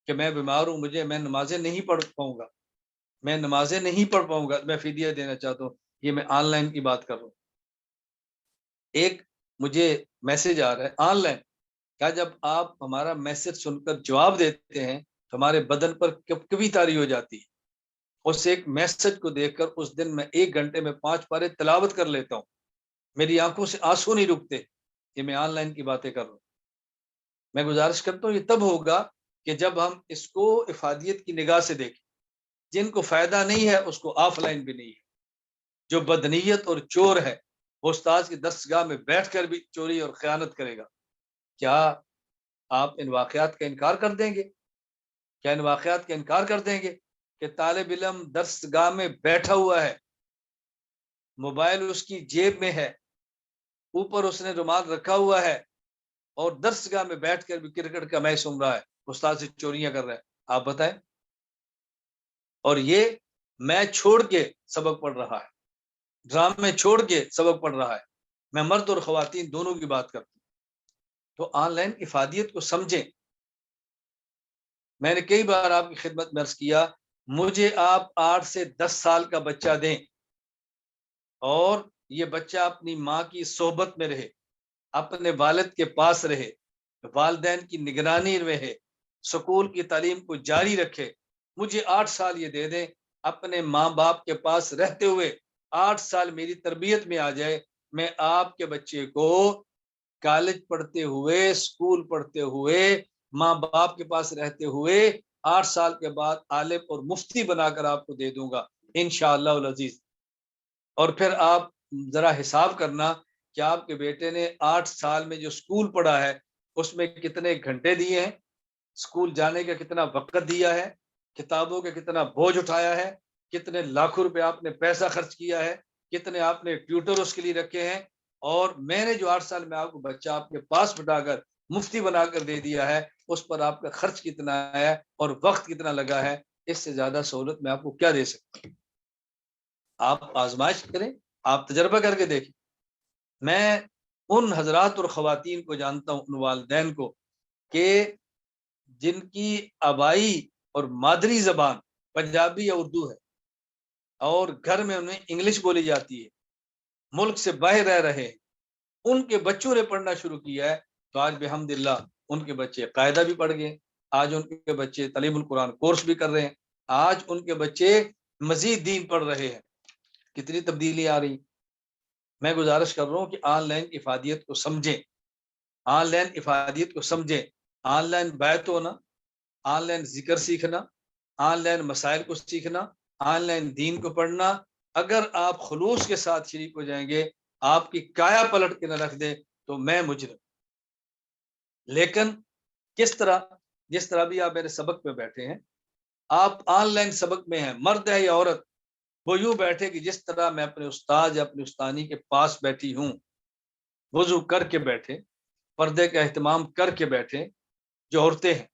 کہ میں بیمار ہوں، میں نمازیں نہیں پڑھ پاؤں گا، میں نمازیں نہیں پڑھ پاؤں گا، میں فدیہ دینا چاہتا ہوں۔ یہ میں آن لائن کی بات کر رہا ہوں۔ ایک مجھے میسج آ رہا ہے آن لائن، کیا جب آپ ہمارا میسج سن کر جواب دیتے ہیں تو ہمارے بدن پر کبھی تاری ہو جاتی ہے۔ اس ایک میسج کو دیکھ کر اس دن میں 1 گھنٹے میں 5 پارے تلاوت کر لیتا ہوں، میری آنکھوں سے آنسو نہیں رکتے۔ یہ میں آن لائن کی باتیں کر رہا ہوں۔ میں گزارش کرتا ہوں یہ تب ہوگا کہ جب ہم اس کو افادیت کی نگاہ سے دیکھیں. جن کو فائدہ نہیں ہے اس کو آف لائن بھی نہیں ہے. جو بدنیت اور چور ہے وہ استاذ کی دستگاہ میں بیٹھ کر بھی چوری اور خیانت کرے گا. کیا آپ ان واقعات کا انکار کر دیں گے؟ کیا ان واقعات کا انکار کر دیں گے کہ طالب علم درسگاہ میں بیٹھا ہوا ہے، موبائل اس کی جیب میں ہے، اوپر اس نے رومال رکھا ہوا ہے اور درسگاہ میں بیٹھ کر بھی کرکٹ کا میچ سن رہا ہے، استاد سے چوریاں کر رہا ہے؟ آپ بتائیں. اور یہ میچ چھوڑ کے سبق پڑھ رہا ہے، ڈرامے چھوڑ کے سبق پڑھ رہا ہے. میں مرد اور خواتین دونوں کی بات کرتا ہوں. تو آن لائن افادیت کو سمجھیں. میں نے کئی بار آپ کی خدمت میں عرض کیا، مجھے آپ 8 سے 10 سال کا بچہ دیں اور یہ بچہ اپنی ماں کی صحبت میں رہے، اپنے والد کے پاس رہے، والدین کی نگرانی میں رہے، سکول کی تعلیم کو جاری رکھے. مجھے 8 سال یہ دے دیں، اپنے ماں باپ کے پاس رہتے ہوئے 8 سال میری تربیت میں آ جائے. میں آپ کے بچے کو کالج پڑھتے ہوئے، سکول پڑھتے ہوئے، ماں باپ کے پاس رہتے ہوئے 8 سال کے بعد عالم اور مفتی بنا کر آپ کو دے دوں گا انشاءاللہ العزیز. اور پھر آپ ذرا حساب کرنا کہ آپ کے بیٹے نے 8 سال میں جو سکول پڑھا ہے اس میں کتنے گھنٹے دیے ہیں، سکول جانے کا کتنا وقت دیا ہے، کتابوں کا کتنا بوجھ اٹھایا ہے، کتنے لاکھوں روپے آپ نے پیسہ خرچ کیا ہے، کتنے آپ نے ٹیوٹر اس کے لیے رکھے ہیں. اور میں نے جو 8 سال میں آپ کو بچہ آپ کے پاس بٹھا کر مفتی بنا کر دے دیا ہے، اس پر آپ کا خرچ کتنا ہے اور وقت کتنا لگا ہے. اس سے زیادہ سہولت میں آپ کو کیا دے سکتا ہوں؟ آپ آزمائش کریں، آپ تجربہ کر کے دیکھیں. میں ان حضرات اور خواتین کو جانتا ہوں، ان والدین کو کہ جن کی آبائی اور مادری زبان پنجابی یا اردو ہے اور گھر میں انہیں انگلش بولی جاتی ہے، ملک سے باہر رہ رہے ہیں، ان کے بچوں نے پڑھنا شروع کیا ہے. تو آج بحمداللہ ان کے بچے قاعدہ بھی پڑھ گئے، آج ان کے بچے تعلیم القرآن کورس بھی کر رہے ہیں، آج ان کے بچے مزید دین پڑھ رہے ہیں. کتنی تبدیلی آ رہی. میں گزارش کر رہا ہوں کہ آن لائن افادیت کو سمجھیں، آن لائن افادیت کو سمجھیں. آن لائن بیعت ہونا، آن لائن ذکر سیکھنا، آن لائن مسائل کو سیکھنا، آن لائن دین کو پڑھنا، اگر آپ خلوص کے ساتھ شریک ہو جائیں گے، آپ کی کایا پلٹ کے نہ رکھ دیں تو میں مجرم. لیکن کس طرح؟ جس طرح بھی آپ میرے سبق میں بیٹھے ہیں، آپ آن لائن سبق میں ہیں، مرد ہے یا عورت، وہ یوں بیٹھے کہ جس طرح میں اپنے استاد یا اپنی استانی کے پاس بیٹھی ہوں، وضو کر کے بیٹھے، پردے کا اہتمام کر کے بیٹھے. جو عورتیں ہیں،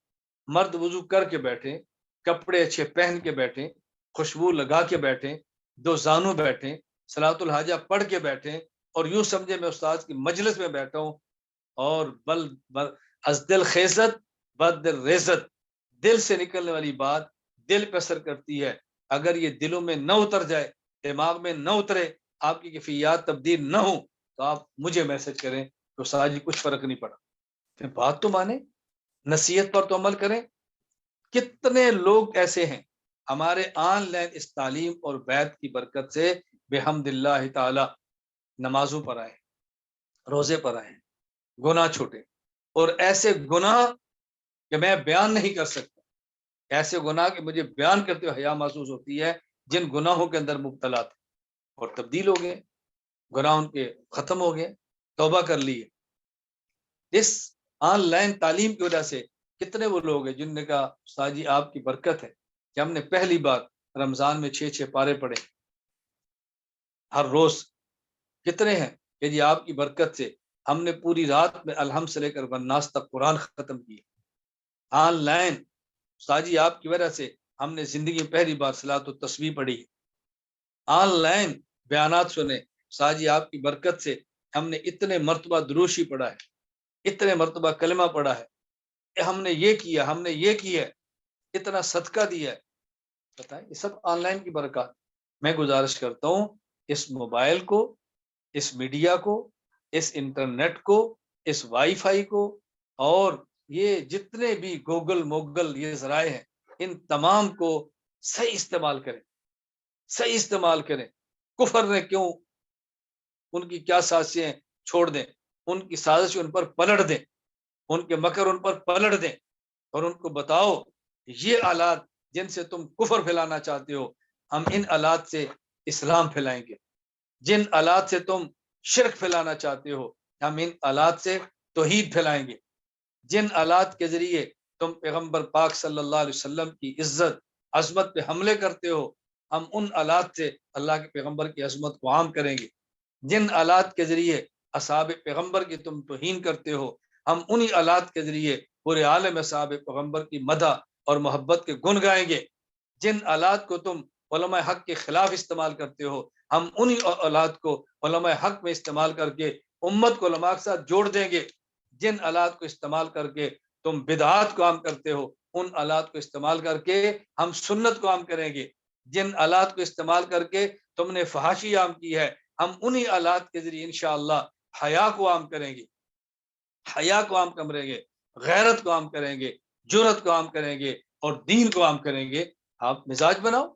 مرد وضو کر کے بیٹھے، کپڑے اچھے پہن کے بیٹھے، خوشبو لگا کے بیٹھے، دو زانو بیٹھے، صلاۃ الحاجہ پڑھ کے بیٹھے، اور یوں سمجھے میں استاد کی مجلس میں بیٹھا ہوں. اور از دل خیزت بد دل ریزت، دل سے نکلنے والی بات دل پہ اثر کرتی ہے. اگر یہ دلوں میں نہ اتر جائے، دماغ میں نہ اترے، آپ کی کیفیات تبدیل نہ ہو، تو آپ مجھے میسج کریں تو استاد جی کچھ فرق نہیں پڑا. پھر بات تو مانیں، نصیحت پر تو عمل کریں. کتنے لوگ ایسے ہیں ہمارے آن لائن اس تعلیم اور بیعت کی برکت سے بحمد اللہ تعالی نمازوں پر آئے، روزے پر آئے، گناہ چھوٹے. اور ایسے گناہ کہ میں بیان نہیں کر سکتا، ایسے گناہ کہ مجھے بیان کرتے ہوئے حیا محسوس ہوتی ہے، جن گناہوں کے اندر مبتلا تھے اور تبدیل ہو گئے، گناہ ان کے ختم ہو گئے، توبہ کر لیے. اس آن لائن تعلیم کی وجہ سے کتنے وہ لوگ ہیں جن نے کہا استاد جی آپ کی برکت ہے کہ ہم نے پہلی بار رمضان میں 6 پارے پڑھے ہر روز. کتنے ہیں کہ جی آپ کی برکت سے ہم نے پوری رات میں الحمد سے لے کر والناس تک قرآن ختم کیے. آن لائن استاد جی آپ کی وجہ سے ہم نے زندگی میں پہلی بار صلاۃ التسبیح پڑھی ہے. آن لائن بیانات سنے، استاد جی آپ کی برکت سے ہم نے اتنے مرتبہ دروشی پڑھا ہے، اتنے مرتبہ کلمہ پڑھا ہے، ہم نے یہ کیا، ہم نے یہ کیا، اتنا صدقہ دیا ہے. بتائیں، یہ سب آن لائن کی برکات. میں گزارش کرتا ہوں اس موبائل کو، اس میڈیا کو، اس انٹرنیٹ کو، اس وائی فائی کو، اور یہ جتنے بھی گوگل موگل یہ ذرائع ہیں، ان تمام کو صحیح استعمال کریں، صحیح استعمال کریں. کفر نے کیوں ان کی کیا سازشیں چھوڑ دیں، ان کی سازش ان پر پلٹ دیں. ان کے مکر ان پر پلٹ دیں، اور ان کو بتاؤ یہ آلات جن سے تم کفر پھیلانا چاہتے ہو، ہم ان آلات سے اسلام پھیلائیں گے، جن آلات سے تم شرک پھیلانا چاہتے ہو ہم ان آلات سے توحید پھیلائیں گے، جن آلات کے ذریعے تم پیغمبر پاک صلی اللہ علیہ وسلم کی عزت عظمت پہ حملے کرتے ہو، ہم ان آلات سے اللہ کے پیغمبر کی عظمت کو عام کریں گے، جن آلات کے ذریعے اصحاب پیغمبر کی تم توہین کرتے ہو، ہم انہی آلات کے ذریعے پورے عالم اصحاب پیغمبر کی مدح اور محبت کے گن گائیں گے، جن آلات کو تم علماء حق کے خلاف استعمال کرتے ہو، ہم انہی آلات کو علماء حق میں استعمال کر کے امت کو علماء کے ساتھ جوڑ دیں گے، جن آلات کو استعمال کر کے تم بدعات کو عام کرتے ہو ان آلات کو استعمال کر کے ہم سنت کو عام کریں گے، جن آلات کو استعمال کر کے تم نے فحاشی عام کی ہے ہم انہی آلات کے ذریعے انشاءاللہ حیا کو عام کریں گے، حیا کو عام کریں گے، غیرت کو عام کریں گے، جرت کو عام کریں گے اور دین کو عام کریں گے۔ آپ مزاج بناؤ۔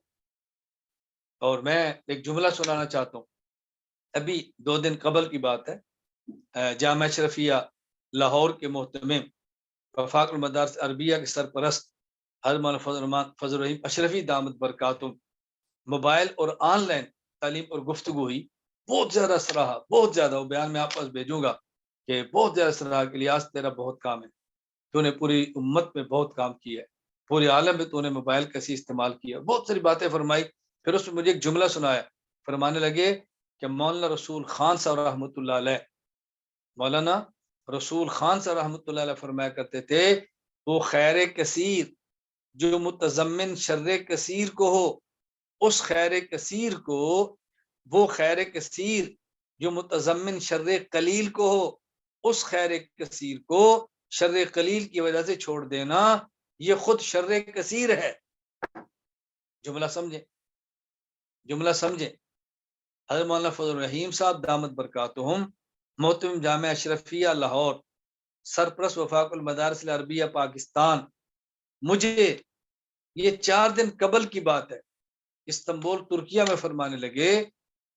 اور میں ایک جملہ سنانا چاہتا ہوں، ابھی 2 دن قبل کی بات ہے، جامعہ اشرفیہ لاہور کے محتمم وفاق المدارس عربیہ کے سرپرست حضرت مولانا فضل الرحیم اشرفی دامت برکاتہم موبائل اور آن لائن تعلیم پر گفتگو ہوئی، بہت زیادہ سراہا، بہت زیادہ، وہ بیان میں آپ پاس بھیجوں گا کہ بہت زیادہ سراہا کہ الیاس تیرا بہت کام ہے، تو نے پوری امت میں بہت کام کیا ہے، پورے عالم میں تو نے موبائل کیسے استعمال کیا، بہت ساری باتیں فرمائی۔ پھر اس میں مجھے ایک جملہ سنایا، فرمانے لگے کہ مولانا رسول خان صاحب رحمۃ اللہ علیہ، مولانا رسول خان صاحب رحمۃ اللہ علیہ فرمایا کرتے تھے وہ خیر کثیر جو متضمن شر کثیر کو ہو، اس خیر کثیر کو، وہ خیر کثیر جو متضمن شر قلیل کو ہو، اس خیر کثیر کو شر قلیل کی وجہ سے چھوڑ دینا یہ خود شر کثیر ہے۔ جملہ سمجھیں، جملہ سمجھیں۔ حضرت مولانا فضل الرحیم صاحب دامت برکاتہم محتمم جامعہ اشرفیہ لاہور، سرپرست وفاق المدارس العربیہ پاکستان، مجھے یہ 4 دن قبل کی بات ہے استنبول ترکیہ میں فرمانے لگے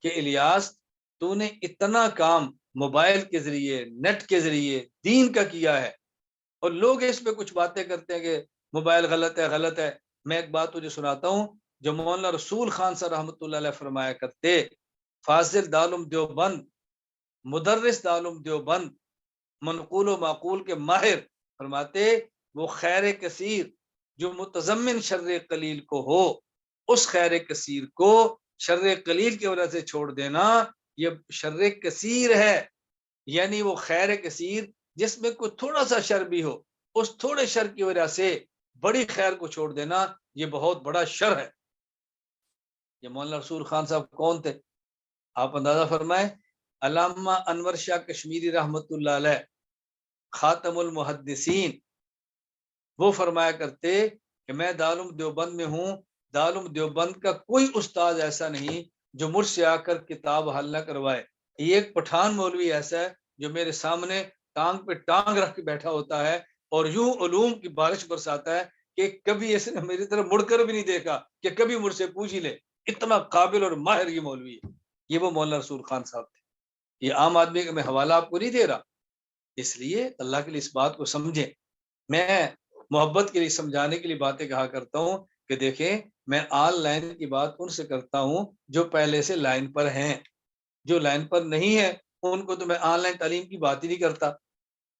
کہ الیاس تو نے اتنا کام موبائل کے ذریعے، نیٹ کے ذریعے دین کا کیا ہے، اور لوگ اس پہ کچھ باتیں کرتے ہیں کہ موبائل غلط ہے، غلط ہے۔ میں ایک بات تجھے سناتا ہوں جو مولانا رسول خان صاحب رحمۃ اللہ علیہ فرمایا کرتے، فاضل دارالعلوم دیوبند، مدرس دارالعلوم دیوبند، منقول و معقول کے ماہر، فرماتے وہ خیر کثیر جو متضمن شر قلیل کو ہو، اس خیر کثیر کو شر قلیل کی وجہ سے چھوڑ دینا یہ شر کثیر ہے، یعنی وہ خیر کثیر جس میں کوئی تھوڑا سا شر بھی ہو، اس تھوڑے شر کی وجہ سے بڑی خیر کو چھوڑ دینا یہ بہت بڑا شر ہے۔ یہ مولانا رسول خان صاحب کون تھے؟ آپ اندازہ فرمائیں، علامہ انور شاہ کشمیری رحمۃ اللہ علیہ، خاتم المحدثین، وہ فرمایا کرتے کہ میں دارالعلوم دیوبند میں ہوں، دارالعلوم دیوبند کا کوئی استاد ایسا نہیں جو مجھ سے آ کر کتاب حل نہ کروائے، یہ ایک پٹھان مولوی ایسا ہے جو میرے سامنے ٹانگ پہ ٹانگ رکھ کے بیٹھا ہوتا ہے اور یوں علوم کی بارش برساتا ہے کہ کبھی اس نے میری طرف مڑ کر بھی نہیں دیکھا کہ کبھی مجھ سے پوچھ ہی لے، اتنا قابل اور ماہر یہ مولوی ہے۔ یہ وہ مولانا رسول خان صاحب تھے، یہ عام آدمی کا میں حوالہ آپ کو نہیں دے رہا، اس لیے اللہ کے لیے اس بات کو سمجھیں۔ میں محبت کے لیے سمجھانے کے لیے باتیں کہا کرتا ہوں کہ دیکھیں میں آن لائن کی بات ان سے کرتا ہوں جو پہلے سے لائن پر ہیں، جو لائن پر نہیں ہے ان کو تو میں آن لائن تعلیم کی بات ہی نہیں کرتا،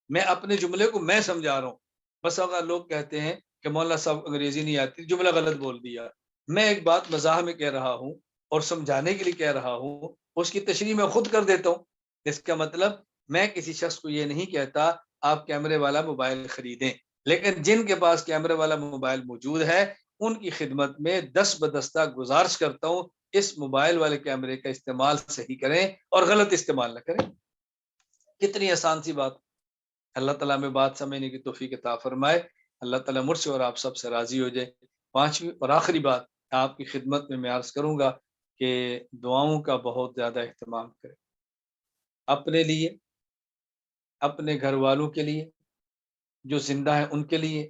میں اپنے جملے کو میں سمجھا رہا ہوں۔ بس اگر لوگ کہتے ہیں کہ مولانا صاحب انگریزی نہیں آتی، جملہ غلط بول دیا، میں ایک بات مزاح میں کہہ رہا ہوں اور سمجھانے کے لیے کہہ رہا ہوں، اس کی تشریح میں خود کر دیتا ہوں۔ اس کا مطلب میں کسی شخص کو یہ نہیں کہتا آپ کیمرے والا موبائل خریدیں، لیکن جن کے پاس کیمرے والا موبائل موجود ہے ان کی خدمت میں دست بدستہ گزارش کرتا ہوں اس موبائل والے کیمرے کا استعمال صحیح کریں اور غلط استعمال نہ کریں۔ کتنی آسان سی بات۔ اللہ تعالیٰ میں بات سمجھنے کی توفیق عطا فرمائے، اللہ تعالیٰ مجھ سے اور آپ سب سے راضی ہو جائے۔ 5ویں اور آخری بات آپ کی خدمت میں میں عرض کروں گا کہ دعاؤں کا بہت زیادہ اہتمام کریں، اپنے لیے، اپنے گھر والوں کے لیے، جو زندہ ہیں ان کے لیے،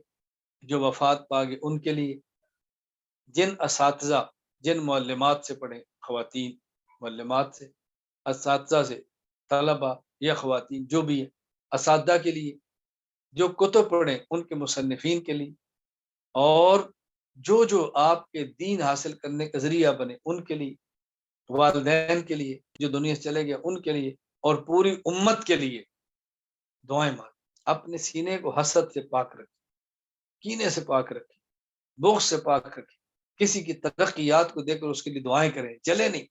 جو وفات پا گئے ان کے لیے، جن اساتذہ، جن معلمات سے پڑھیں، خواتین معلمات سے، اساتذہ سے، طلبہ یا خواتین جو بھی ہے، اساتذہ کے لیے، جو کتب پڑھیں ان کے مصنفین کے لیے، اور جو آپ کے دین حاصل کرنے کا ذریعہ بنے ان کے لیے، والدین کے لیے جو دنیا سے چلے گئے ان کے لیے، اور پوری امت کے لیے دعائیں مانگ۔ اپنے سینے کو حسد سے پاک رکھیں، کینے سے پاک رکھیں، بغض سے پاک رکھیں، کسی کی ترقیات کو دیکھ کر اس کے لیے دعائیں کریں، جلے نہیں،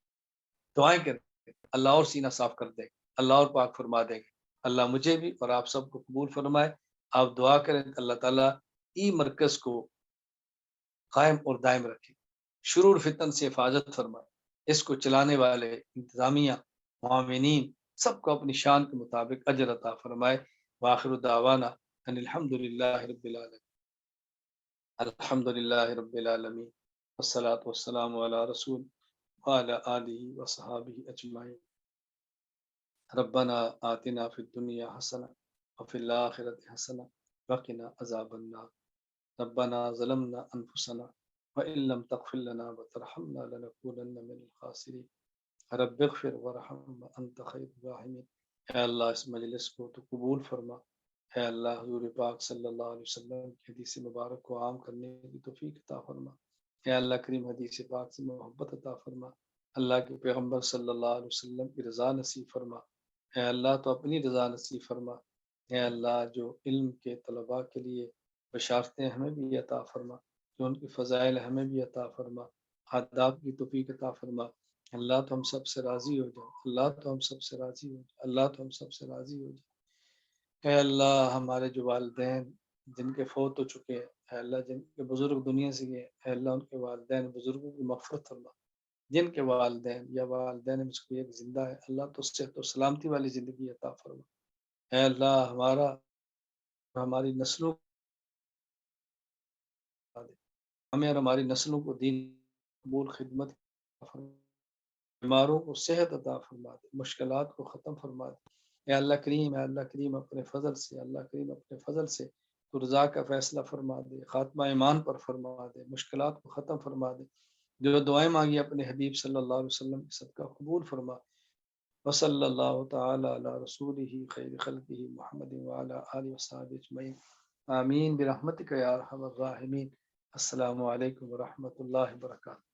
دعائیں کریں، اللہ اور سینہ صاف کر دے گا، اللہ اور پاک فرما دے گا۔ اللہ مجھے بھی اور آپ سب کو قبول فرمائے۔ آپ دعا کریں کہ اللہ تعالیٰ ای مرکز کو قائم اور دائم رکھے، شرور فتن سے حفاظت فرمائے، اس کو چلانے والے انتظامیہ، معاونین، سب کو اپنی شان کے مطابق اجر عطا فرمائے۔ وآخر دعوانا ان الحمد للہ رب العالمین، الحمد للہ رب العالمین، والصلاة والسلام علی رسول وعلی آلہ وصحابہ اجمعین۔ ربنا آتنا فی الدنیا حسنہ وفی الآخرۃ حسنہ وقنا عذاب النار۔ ربنا ظلمنا انفسنا وان لم تغفر لنا وترحمنا لنكونن من الخاسرین۔ رب اغفر ورحم وانت خیر الراحمین۔ اے اللہ اس مجلس کو تو قبول فرما، اے اللہ حضور پاک صلی اللہ علیہ وسلم کی حدیث مبارک کو عام کرنے کی توفیق عطا فرما، اے اللہ کریم حدیث پاک سے محبت عطا فرما، اللہ کے پیغمبر صلی اللہ علیہ وسلم کی رضا نصیب فرما، اے اللہ تو اپنی رضا نصیب فرما، اے اللہ جو علم کے طلباء کے لیے بشارتیں ہمیں بھی عطا فرما، جو ان کی فضائل ہمیں بھی عطا فرما، آداب کی توفیق عطا فرما۔ اللہ تو ہم سب سے راضی ہو جائے، اللہ تو ہم سب سے راضی ہو جائے، اللہ تو ہم سب سے راضی ہو جائے۔ اے اللہ ہمارے جو والدین جن کے فوت ہو چکے ہیں، اے اللہ جن کے بزرگ دنیا سے گئے، اے اللہ ان کے والدین بزرگوں کی مغفرت فرما، جن کے والدین یا والدین میں سے کوئی ایک زندہ ہے، اللہ تو صحت و سلامتی والی زندگی عطا فرما۔ اے اللہ ہماری نسلوں ہمیں اور ہماری نسلوں کو دین قبول خدمت فرما، بیماروں کو صحت عطا فرما دے، مشکلات کو ختم فرما دے۔ اے اللہ کریم، اے اللہ کریم اپنے فضل سے، اللہ کریم اپنے فضل سے تو رضا کا فیصلہ فرما دے، خاتمہ ایمان پر فرما دے، مشکلات کو ختم فرما دے۔ جو دعائیں مانگی اپنے حبیب صلی اللہ علیہ وسلم کے صدقہ قبول فرما۔ وصلی اللہ تعالی علی رسولہ خیر خلقہ محمد وعلی آلہ وصحبہ اجمعین، آمین برحمتک یا ارحم الراحمین۔ السلام علیکم ورحمۃ اللہ وبرکاتہ۔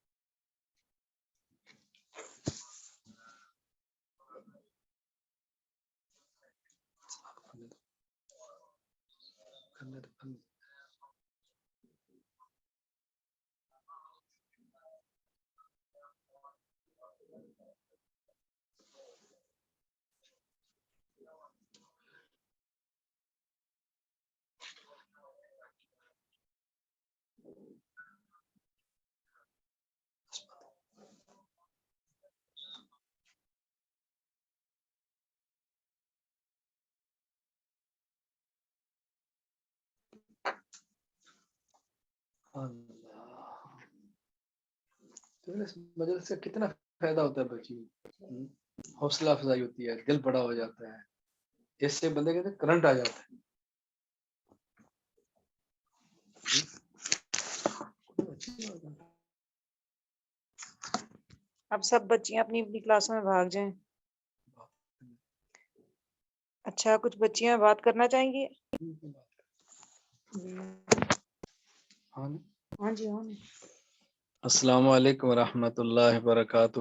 مجلس سے کتنا فائدہ ہوتا ہے بچی، حوصلہ افزائی ہوتی ہے، دل بڑا ہو جاتا ہے، اس سے بندے کہتے ہیں کرنٹ آ جاتا ہے۔ اب سب بچیاں اپنی اپنی کلاسوں میں بھاگ جائیں۔ اچھا کچھ بچیاں بات کرنا چاہیں گی؟ ہاں جی ہاں۔ السلام علیکم ورحمۃ اللہ وبرکاتہ۔